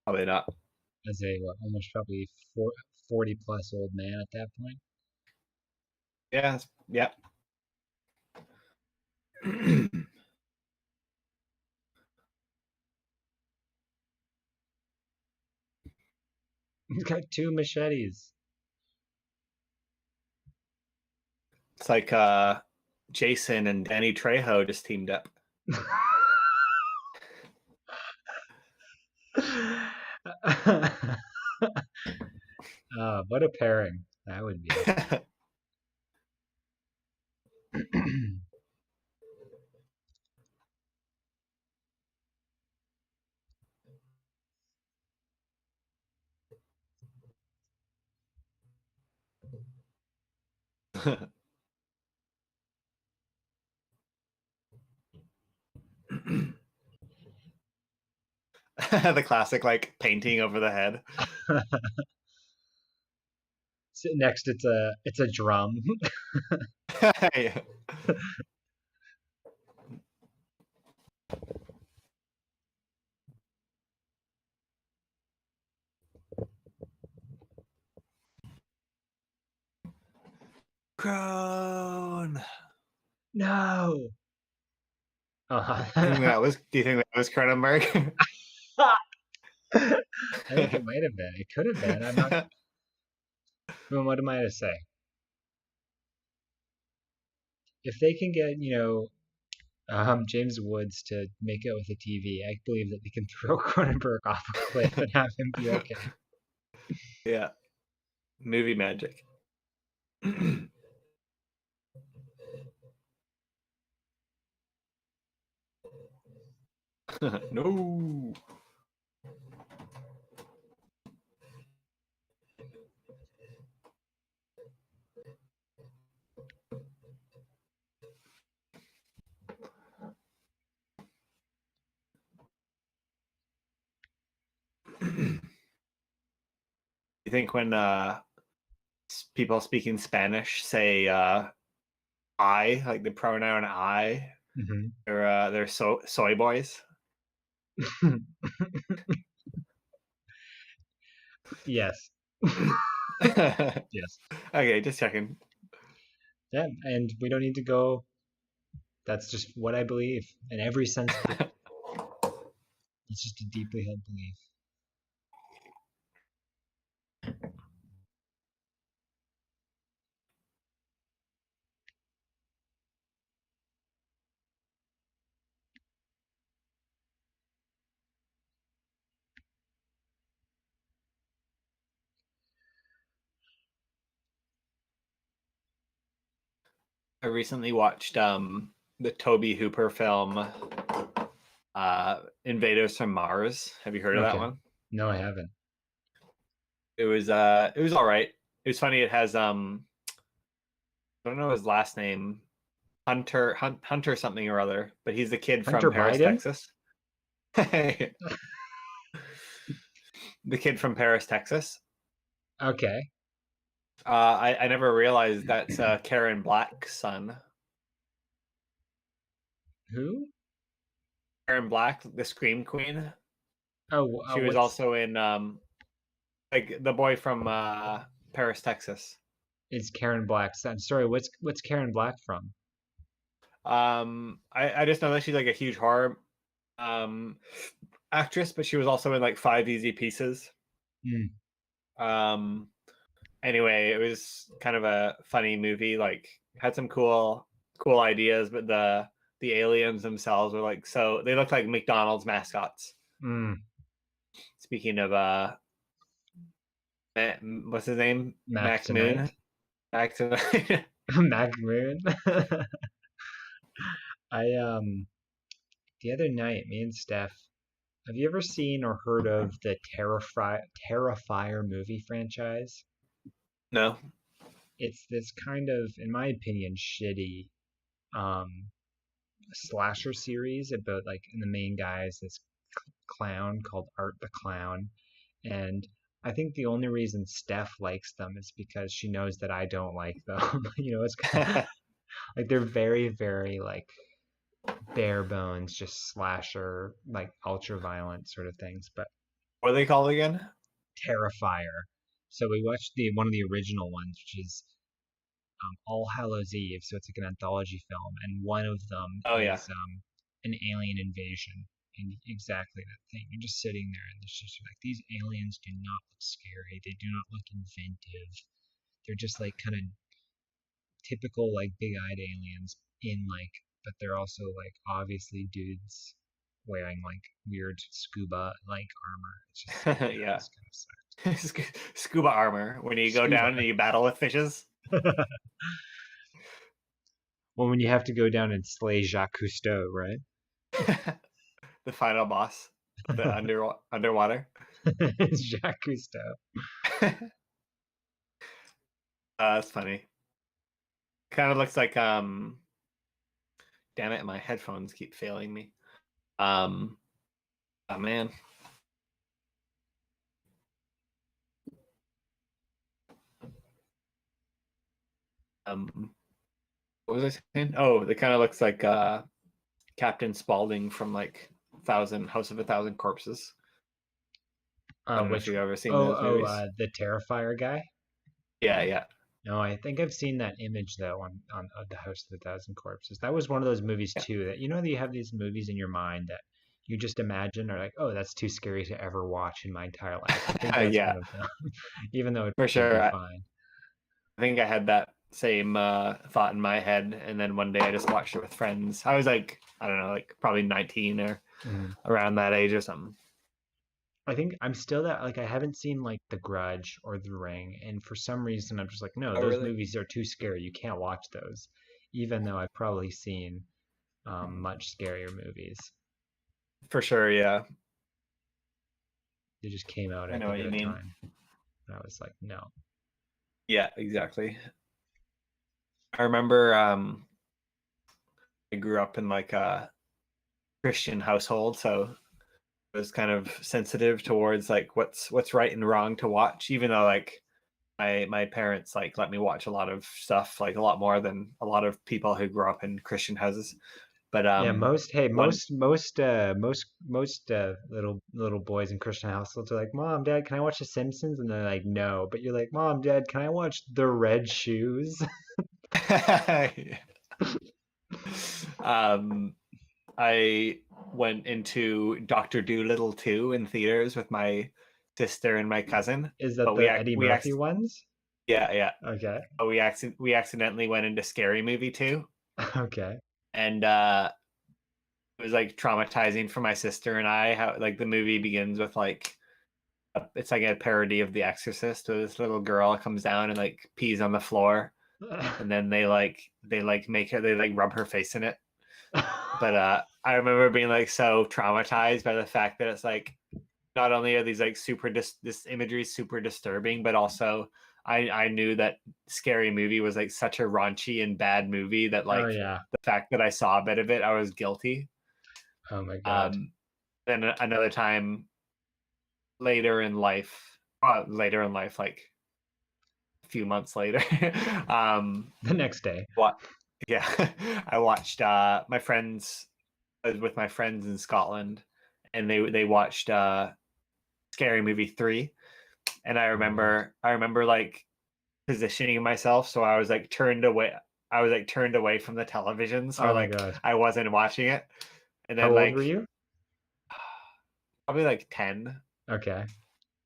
Probably not. As a almost probably 40 plus old man at that point. Yeah. Yeah. He's got 2 machetes. It's like Jason and Danny Trejo just teamed up. What a pairing that would be. The classic like painting over the head. So next, it's a drum. Yeah. Cron. No. Do you think that was Cronenberg? I think it might have been. It could have been. I'm not. Well, what am I to say? If they can get, James Woods to make it with a TV, I believe that they can throw Cronenberg off a cliff and have him be okay. Yeah. Movie magic. No. You think when people speaking Spanish say I, like the pronoun I, they're soy boys? Yes. Yes. Okay, just checking. Yeah, and we don't need to go. That's just what I believe in every sense. It's just a deeply held belief. I recently watched the Toby Hooper film Invaders from Mars. Have you heard of that one? No, I haven't. It was all right. It was funny. It has I don't know his last name, Hunter something or other, but he's the kid Hunter from Paris, Biden? Texas. The kid from Paris, Texas. Okay. I never realized that's Karen Black's son. Who? Karen Black, the Scream Queen. Oh, She was also in like the boy from Paris, Texas. Is Karen Black's son? Sorry, what's Karen Black from? I just know that she's like a huge horror actress, but she was also in like 5 Easy Pieces. Anyway, it was kind of a funny movie, like had some cool ideas, but the aliens themselves were like, so they looked like McDonald's mascots. Speaking of what's his name? Mac Moon. Mac tonight. Mac Moon. The other night, me and Steph, have you ever seen or heard of the Terrifier movie franchise? No. It's this kind of, in my opinion, shitty slasher series about, like, and the main guy is this clown called Art the Clown, and I think the only reason Steph likes them is because she knows that I don't like them. It's kind of, like, they're very, very, like, bare bones, just slasher, like ultra violent sort of things. But what are they called again? Terrifier. So we watched one of the original ones, which is All Hallows Eve. So it's like an anthology film, and one of them is an alien invasion. And exactly that thing. You're just sitting there, and it's just like, these aliens do not look scary. They do not look inventive. They're just like kind of typical, like, big-eyed aliens but they're also like obviously dudes wearing like weird scuba like armor. It's just yeah, it's kind of sucked. Scuba armor when you go down and you battle with fishes. Well, when you have to go down and slay Jacques Cousteau, right? The final boss, the underwater. Jacques Cousteau. That's funny. kind of looks like damn it, my headphones keep failing me. Oh man. What was I saying? Oh, it kind of looks like Captain Spaulding from like House of a Thousand Corpses. I don't know if you've ever seen those movies. The Terrifier guy. Yeah. No, I think I've seen that image though on the House of the Thousand Corpses. That was one of those movies too that that you have these movies in your mind that you just imagine are like, oh, that's too scary to ever watch in my entire life. I think that's one of them, even though it for sure. be fine. I think I had that same thought in my head, and then one day I just watched it with friends. I was like, I don't know, like probably 19 or around that age or something. I think I'm still that like I haven't seen like The Grudge or The Ring, and for some reason I'm just like, no, those movies are too scary. You can't watch those, even though I've probably seen much scarier movies. For sure, yeah. They just came out at the good time. And I was like, no. Yeah, exactly. I remember I grew up in like a Christian household, so I was kind of sensitive towards like what's right and wrong to watch, even though like my parents like let me watch a lot of stuff, like a lot more than a lot of people who grew up in Christian houses. But most little boys in Christian households are like, Mom, Dad, can I watch The Simpsons? And they're like, no. But you're like, Mom, Dad, can I watch The Red Shoes? I went into Dr. Dolittle 2 in theaters with my sister and my cousin. Is that the Eddie Murphy ones? Yeah. Okay. But we accidentally went into Scary Movie 2. Okay. And it was like traumatizing for my sister and I. How like the movie begins with like it's like a parody of The Exorcist. So this little girl comes down and like pees on the floor, and then they rub her face in it. But I remember being like so traumatized by the fact that it's like not only are these like this imagery is super disturbing, but also I knew that Scary Movie was like such a raunchy and bad movie that like the fact that I saw a bit of it, I was guilty. Oh my god. Then another time later in life, like a few months later, the next day. What? Yeah, I watched I was with my friends in Scotland, and they watched Scary Movie 3, and I remember like positioning myself so I was like turned away from the television, so I wasn't watching it. And then how old were you? Probably like 10. Okay.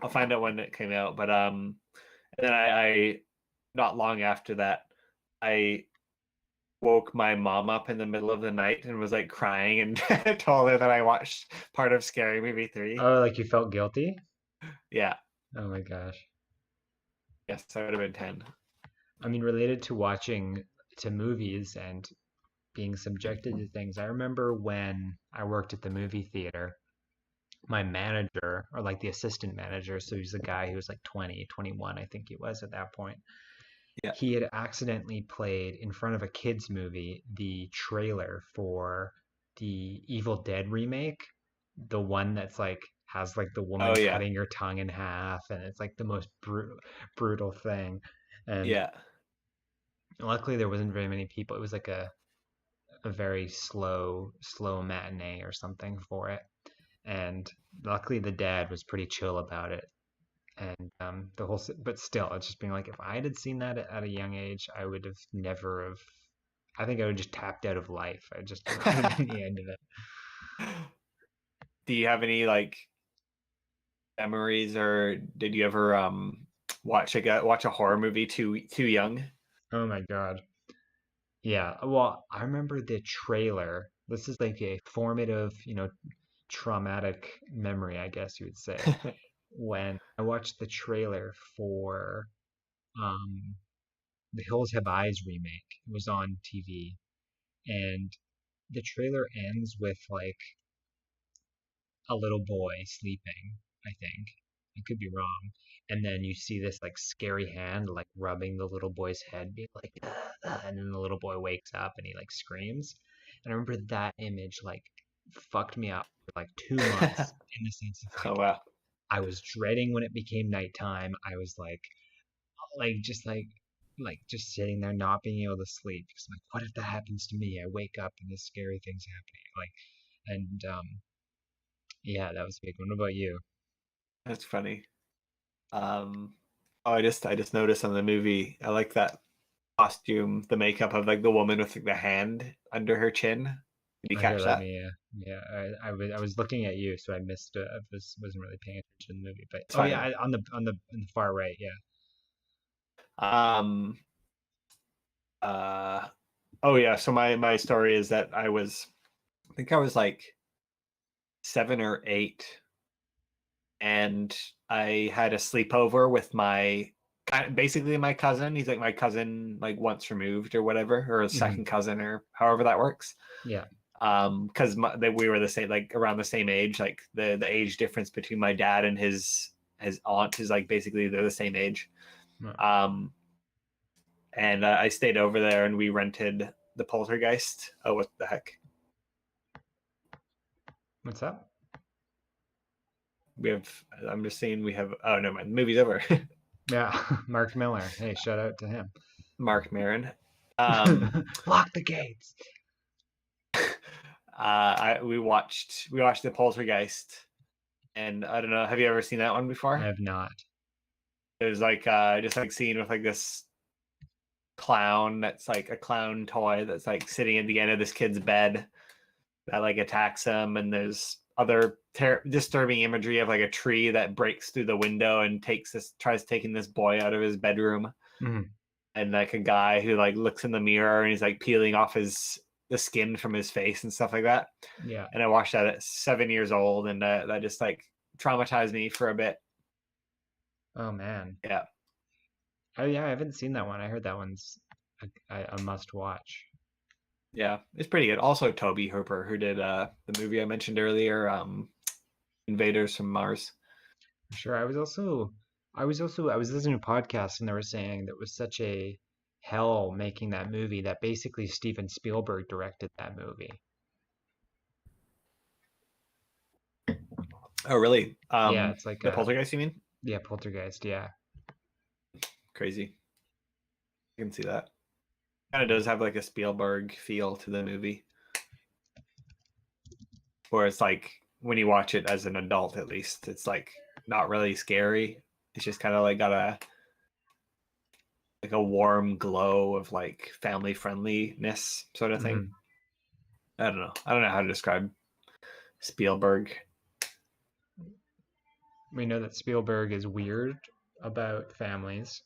I'll find out when it came out, but and then I not long after that I woke my mom up in the middle of the night and was like crying and told her that I watched part of Scary Movie 3. Oh, like you felt guilty? Yeah. Oh my gosh. Yes, I would have been 10. I mean, related to watching to movies and being subjected to things, I remember when I worked at the movie theater, my manager, or like the assistant manager, so he's a guy who was like 20, 21, I think he was at that point. Yeah. He had accidentally played in front of a kids movie the trailer for the Evil Dead remake, the one that's like has like the woman cutting your tongue in half, and it's like the most brutal thing. And luckily there wasn't very many people. It was like a very slow matinee or something for it. And luckily the dad was pretty chill about it. And but still, it's just being like, if I had seen that at a young age, I would have never have. I think I would just tapped out of life. I just would have been the end of it. Do you have any like memories, or did you ever watch a horror movie too young? Oh my god. Yeah. Well, I remember the trailer. This is like a formative, traumatic memory, I guess you would say. When I watched the trailer for the Hills Have Eyes remake. It was on TV, and the trailer ends with like a little boy sleeping, I think, I could be wrong. And then you see this like scary hand like rubbing the little boy's head, being like, and then the little boy wakes up and he like screams. And I remember that image like fucked me up for like 2 months in the sense of Oh like wow. I was dreading when it became nighttime. I was like just sitting there not being able to sleep because I'm like, what if that happens to me? I wake up and this scary thing's happening. Yeah, that was a big one. What about you? That's funny. Oh, I just noticed on the movie. I like that costume, the makeup of like the woman with like, the hand under her chin. Did you Oh, here, catch let that? me. Yeah. I was looking at you, so I missed. I wasn't really paying attention to the movie, but It's oh fine. yeah, on the far right, yeah. Um. Oh yeah. So my story is that I think I was like 7 or 8, and I had a sleepover with basically my cousin. He's like my cousin, like once removed or whatever, or a second cousin, or however that works. Yeah. Because we were the same, like around the same age. Like the age difference between my dad and his aunt is like basically they're the same age. Oh. And I stayed over there, and we rented the Poltergeist. Oh, what the heck? What's up? I'm just saying we have. Oh no, mind. The movie's over. Yeah, Mark Miller. Hey, shout out to him. Mark Maron. Lock the gates. We watched the Poltergeist, and I don't know. Have you ever seen that one before? I have not. It was like just like scene with like this clown that's like a clown toy that's like sitting at the end of this kid's bed that like attacks him, and there's other disturbing imagery of like a tree that breaks through the window and tries taking this boy out of his bedroom. And like a guy who like looks in the mirror and he's like peeling off the skin from his face and stuff like that. Yeah. And I watched that at 7 years old, and that just like traumatized me for a bit. Oh man. Yeah. Oh yeah, I haven't seen that one. I heard that one's a must watch. Yeah, it's pretty good. Also, Toby Hooper, who did the movie I mentioned earlier, Invaders from Mars. Sure. I was listening to podcasts and they were saying that it was such a hell making that movie that basically Steven Spielberg directed that movie. Oh, really? Yeah, it's like the Poltergeist, you mean? Yeah, Poltergeist. Yeah. Crazy. I can see that. Kind of does have like a Spielberg feel to the movie, where it's like when you watch it as an adult, at least it's like not really scary. It's just kind of like got a warm glow of like family friendliness sort of thing. I don't know how to describe Spielberg. We know that Spielberg is weird about families.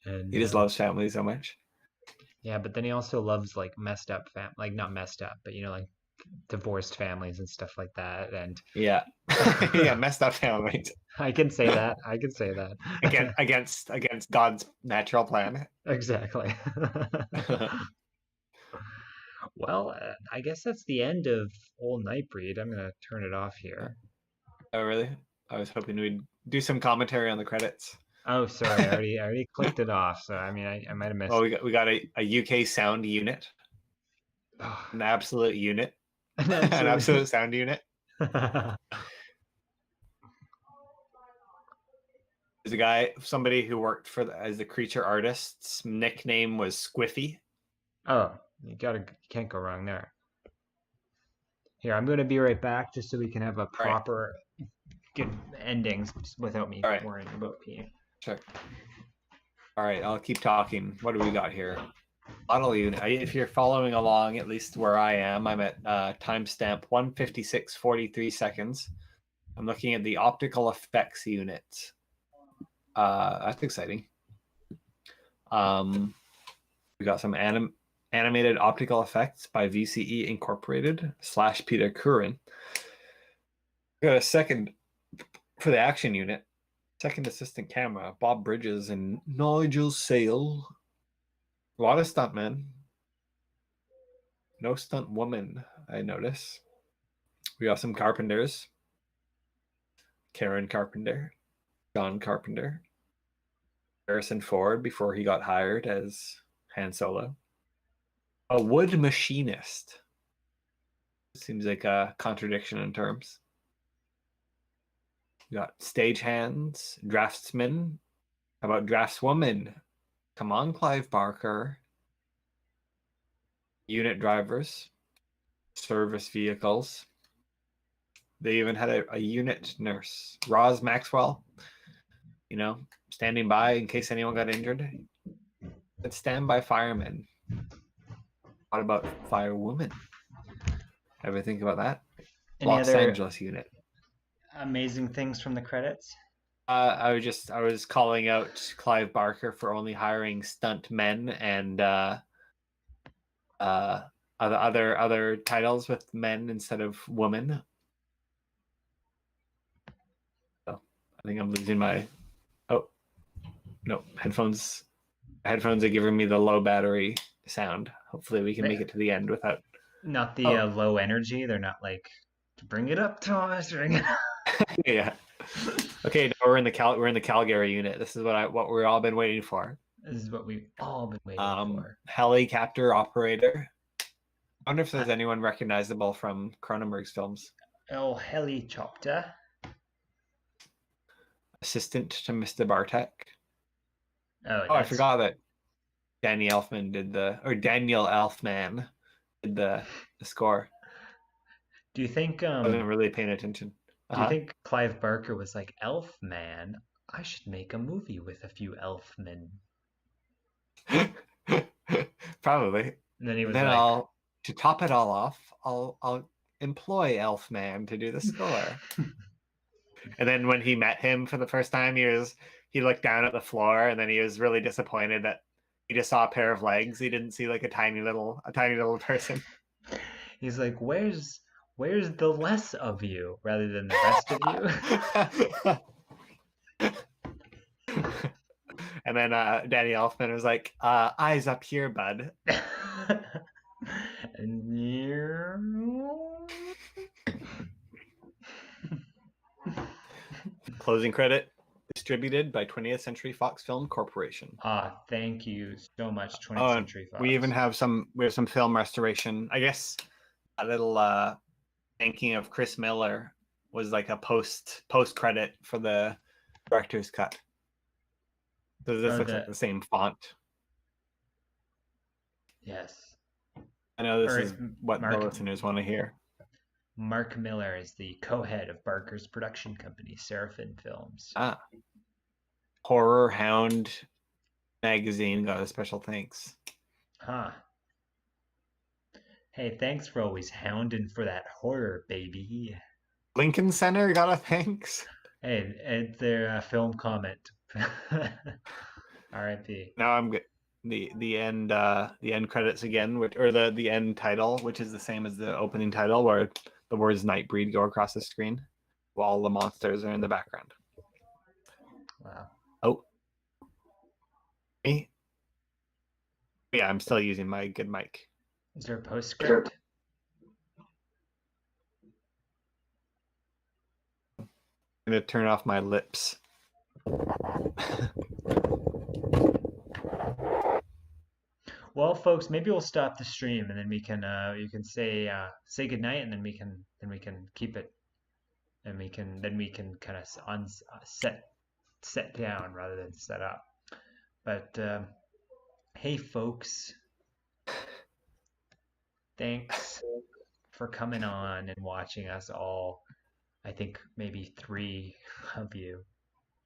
And He just loves family so much. Yeah, but then he also loves like messed up like not messed up, but like divorced families and stuff like that. And yeah, yeah, messed up families. I can say that. against God's natural plan. Exactly. Well, I guess that's the end of Old Nightbreed. I'm gonna turn it off here. Oh, really? I was hoping we'd do some commentary on the credits. Oh, sorry. I already clicked it off. So I mean, I might have missed. Well, we got a UK sound unit, an absolute unit, an absolute sound unit. There's somebody who worked as the creature artist's nickname was Squiffy. Oh, you can't go wrong there. Here, I'm going to be right back just so we can have a proper good endings without me worrying about peeing. Sure. All right, I'll keep talking. What do we got here? Model unit. If you're following along, at least where I am, I'm at timestamp 1:56:43 seconds. I'm looking at the optical effects unit. That's exciting. We got some animated optical effects by VCE Incorporated / Peter Curran. We got a second for the action unit. Second assistant camera, Bob Bridges and Nigel Sale. A lot of stuntmen. No stunt woman, I notice. We got some carpenters. Karen Carpenter, John Carpenter, Harrison Ford before he got hired as Han Solo, a wood machinist. Seems like a contradiction in terms. We got stagehands, draftsmen. How about draftswoman? Come on, Clive Barker. Unit drivers, service vehicles. They even had a unit nurse, Roz Maxwell, standing by in case anyone got injured. But standby firemen. What about firewoman? Ever think about that? Any Los other Angeles unit. amazing things from the credits? I was calling out Clive Barker for only hiring stunt men and other titles with men instead of women. So I think I'm losing my. Oh no, headphones. Headphones are giving me the low battery sound. Hopefully, we can make it to the end without. Not the low energy. They're not like to bring it up, Thomas. Bring it up. Yeah. Okay, now we're in the Calgary unit. This is what we've all been waiting for. This is what we've all been waiting for. Helicopter operator. I wonder if there's anyone recognizable from Cronenberg's films. Oh, helicopter. Assistant to Mr. Bartek. Oh, I forgot that Daniel Elfman did the score. Do you think I wasn't really paying attention. Do you think Clive Barker was like, Elfman, I should make a movie with a few elfmen? Probably. And then he was to top it all off, I'll employ Elfman to do the score. And then when he met him for the first time, he looked down at the floor, and then he was really disappointed that he just saw a pair of legs. He didn't see like a tiny little person. He's like, where's the less of you rather than the rest of you? And then Danny Elfman was like, eyes up here, bud. Closing credit, distributed by 20th Century Fox Film Corporation. Thank you so much, 20th Century Fox. We even have some film restoration. I guess a little thanking of Chris Miller was like a post credit for the director's cut. So this looks like the same font. Yes. I know this is what the listeners want to hear. Mark Miller is the co-head of Barker's production company, Seraphim Films. Horror Hound magazine got a special thanks. Hey, thanks for always hounding for that horror, baby. Lincoln Center got a thanks. Hey, it's their film comment. R.I.P. Now I'm good. The end credits again, the end title, which is the same as the opening title, where the words Nightbreed go across the screen while the monsters are in the background. Wow. Oh. Me? Yeah, I'm still using my good mic. Is there a postscript? I'm going to turn off my lips. Well, folks, maybe we'll stop the stream and then we can you can say goodnight, and then we can keep it, and we can kind of set down rather than set up. But hey, folks, thanks for coming on and watching us all. I think maybe 3 of you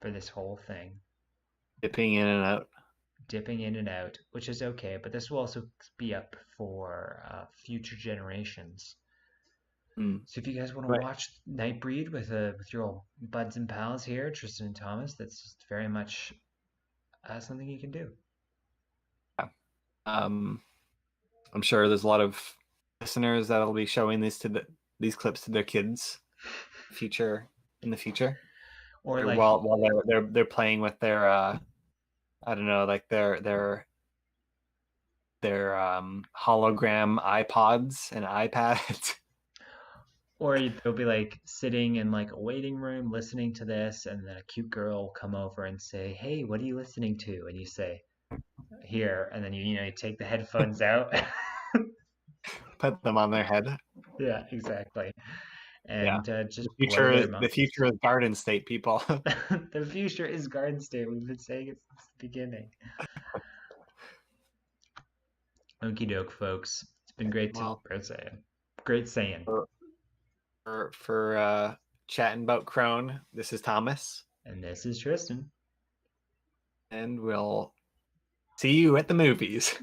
for this whole thing. Dipping in and out, which is okay, but this will also be up for future generations. So if you guys want to watch Nightbreed with your old buds and pals here, Tristan and Thomas, that's very much something you can do. Yeah. I'm sure there's a lot of listeners that'll be showing these clips to their kids in the future, or like while they're playing with their I don't know, like their hologram iPods and iPads. Or they'll be like sitting in like a waiting room listening to this, and then a cute girl will come over and say, "Hey, what are you listening to?" And you say, "Here," and then you take the headphones out. Put them on their head. Yeah, exactly. Yeah. And just The blow their the minds. future is Garden State, people. The future is Garden State. We've been saying it since the beginning. Okie doke, folks. It's been great Well, great saying. For Chattin Bout Cron, this is Thomas. And this is Tristan. And we'll see you at the movies.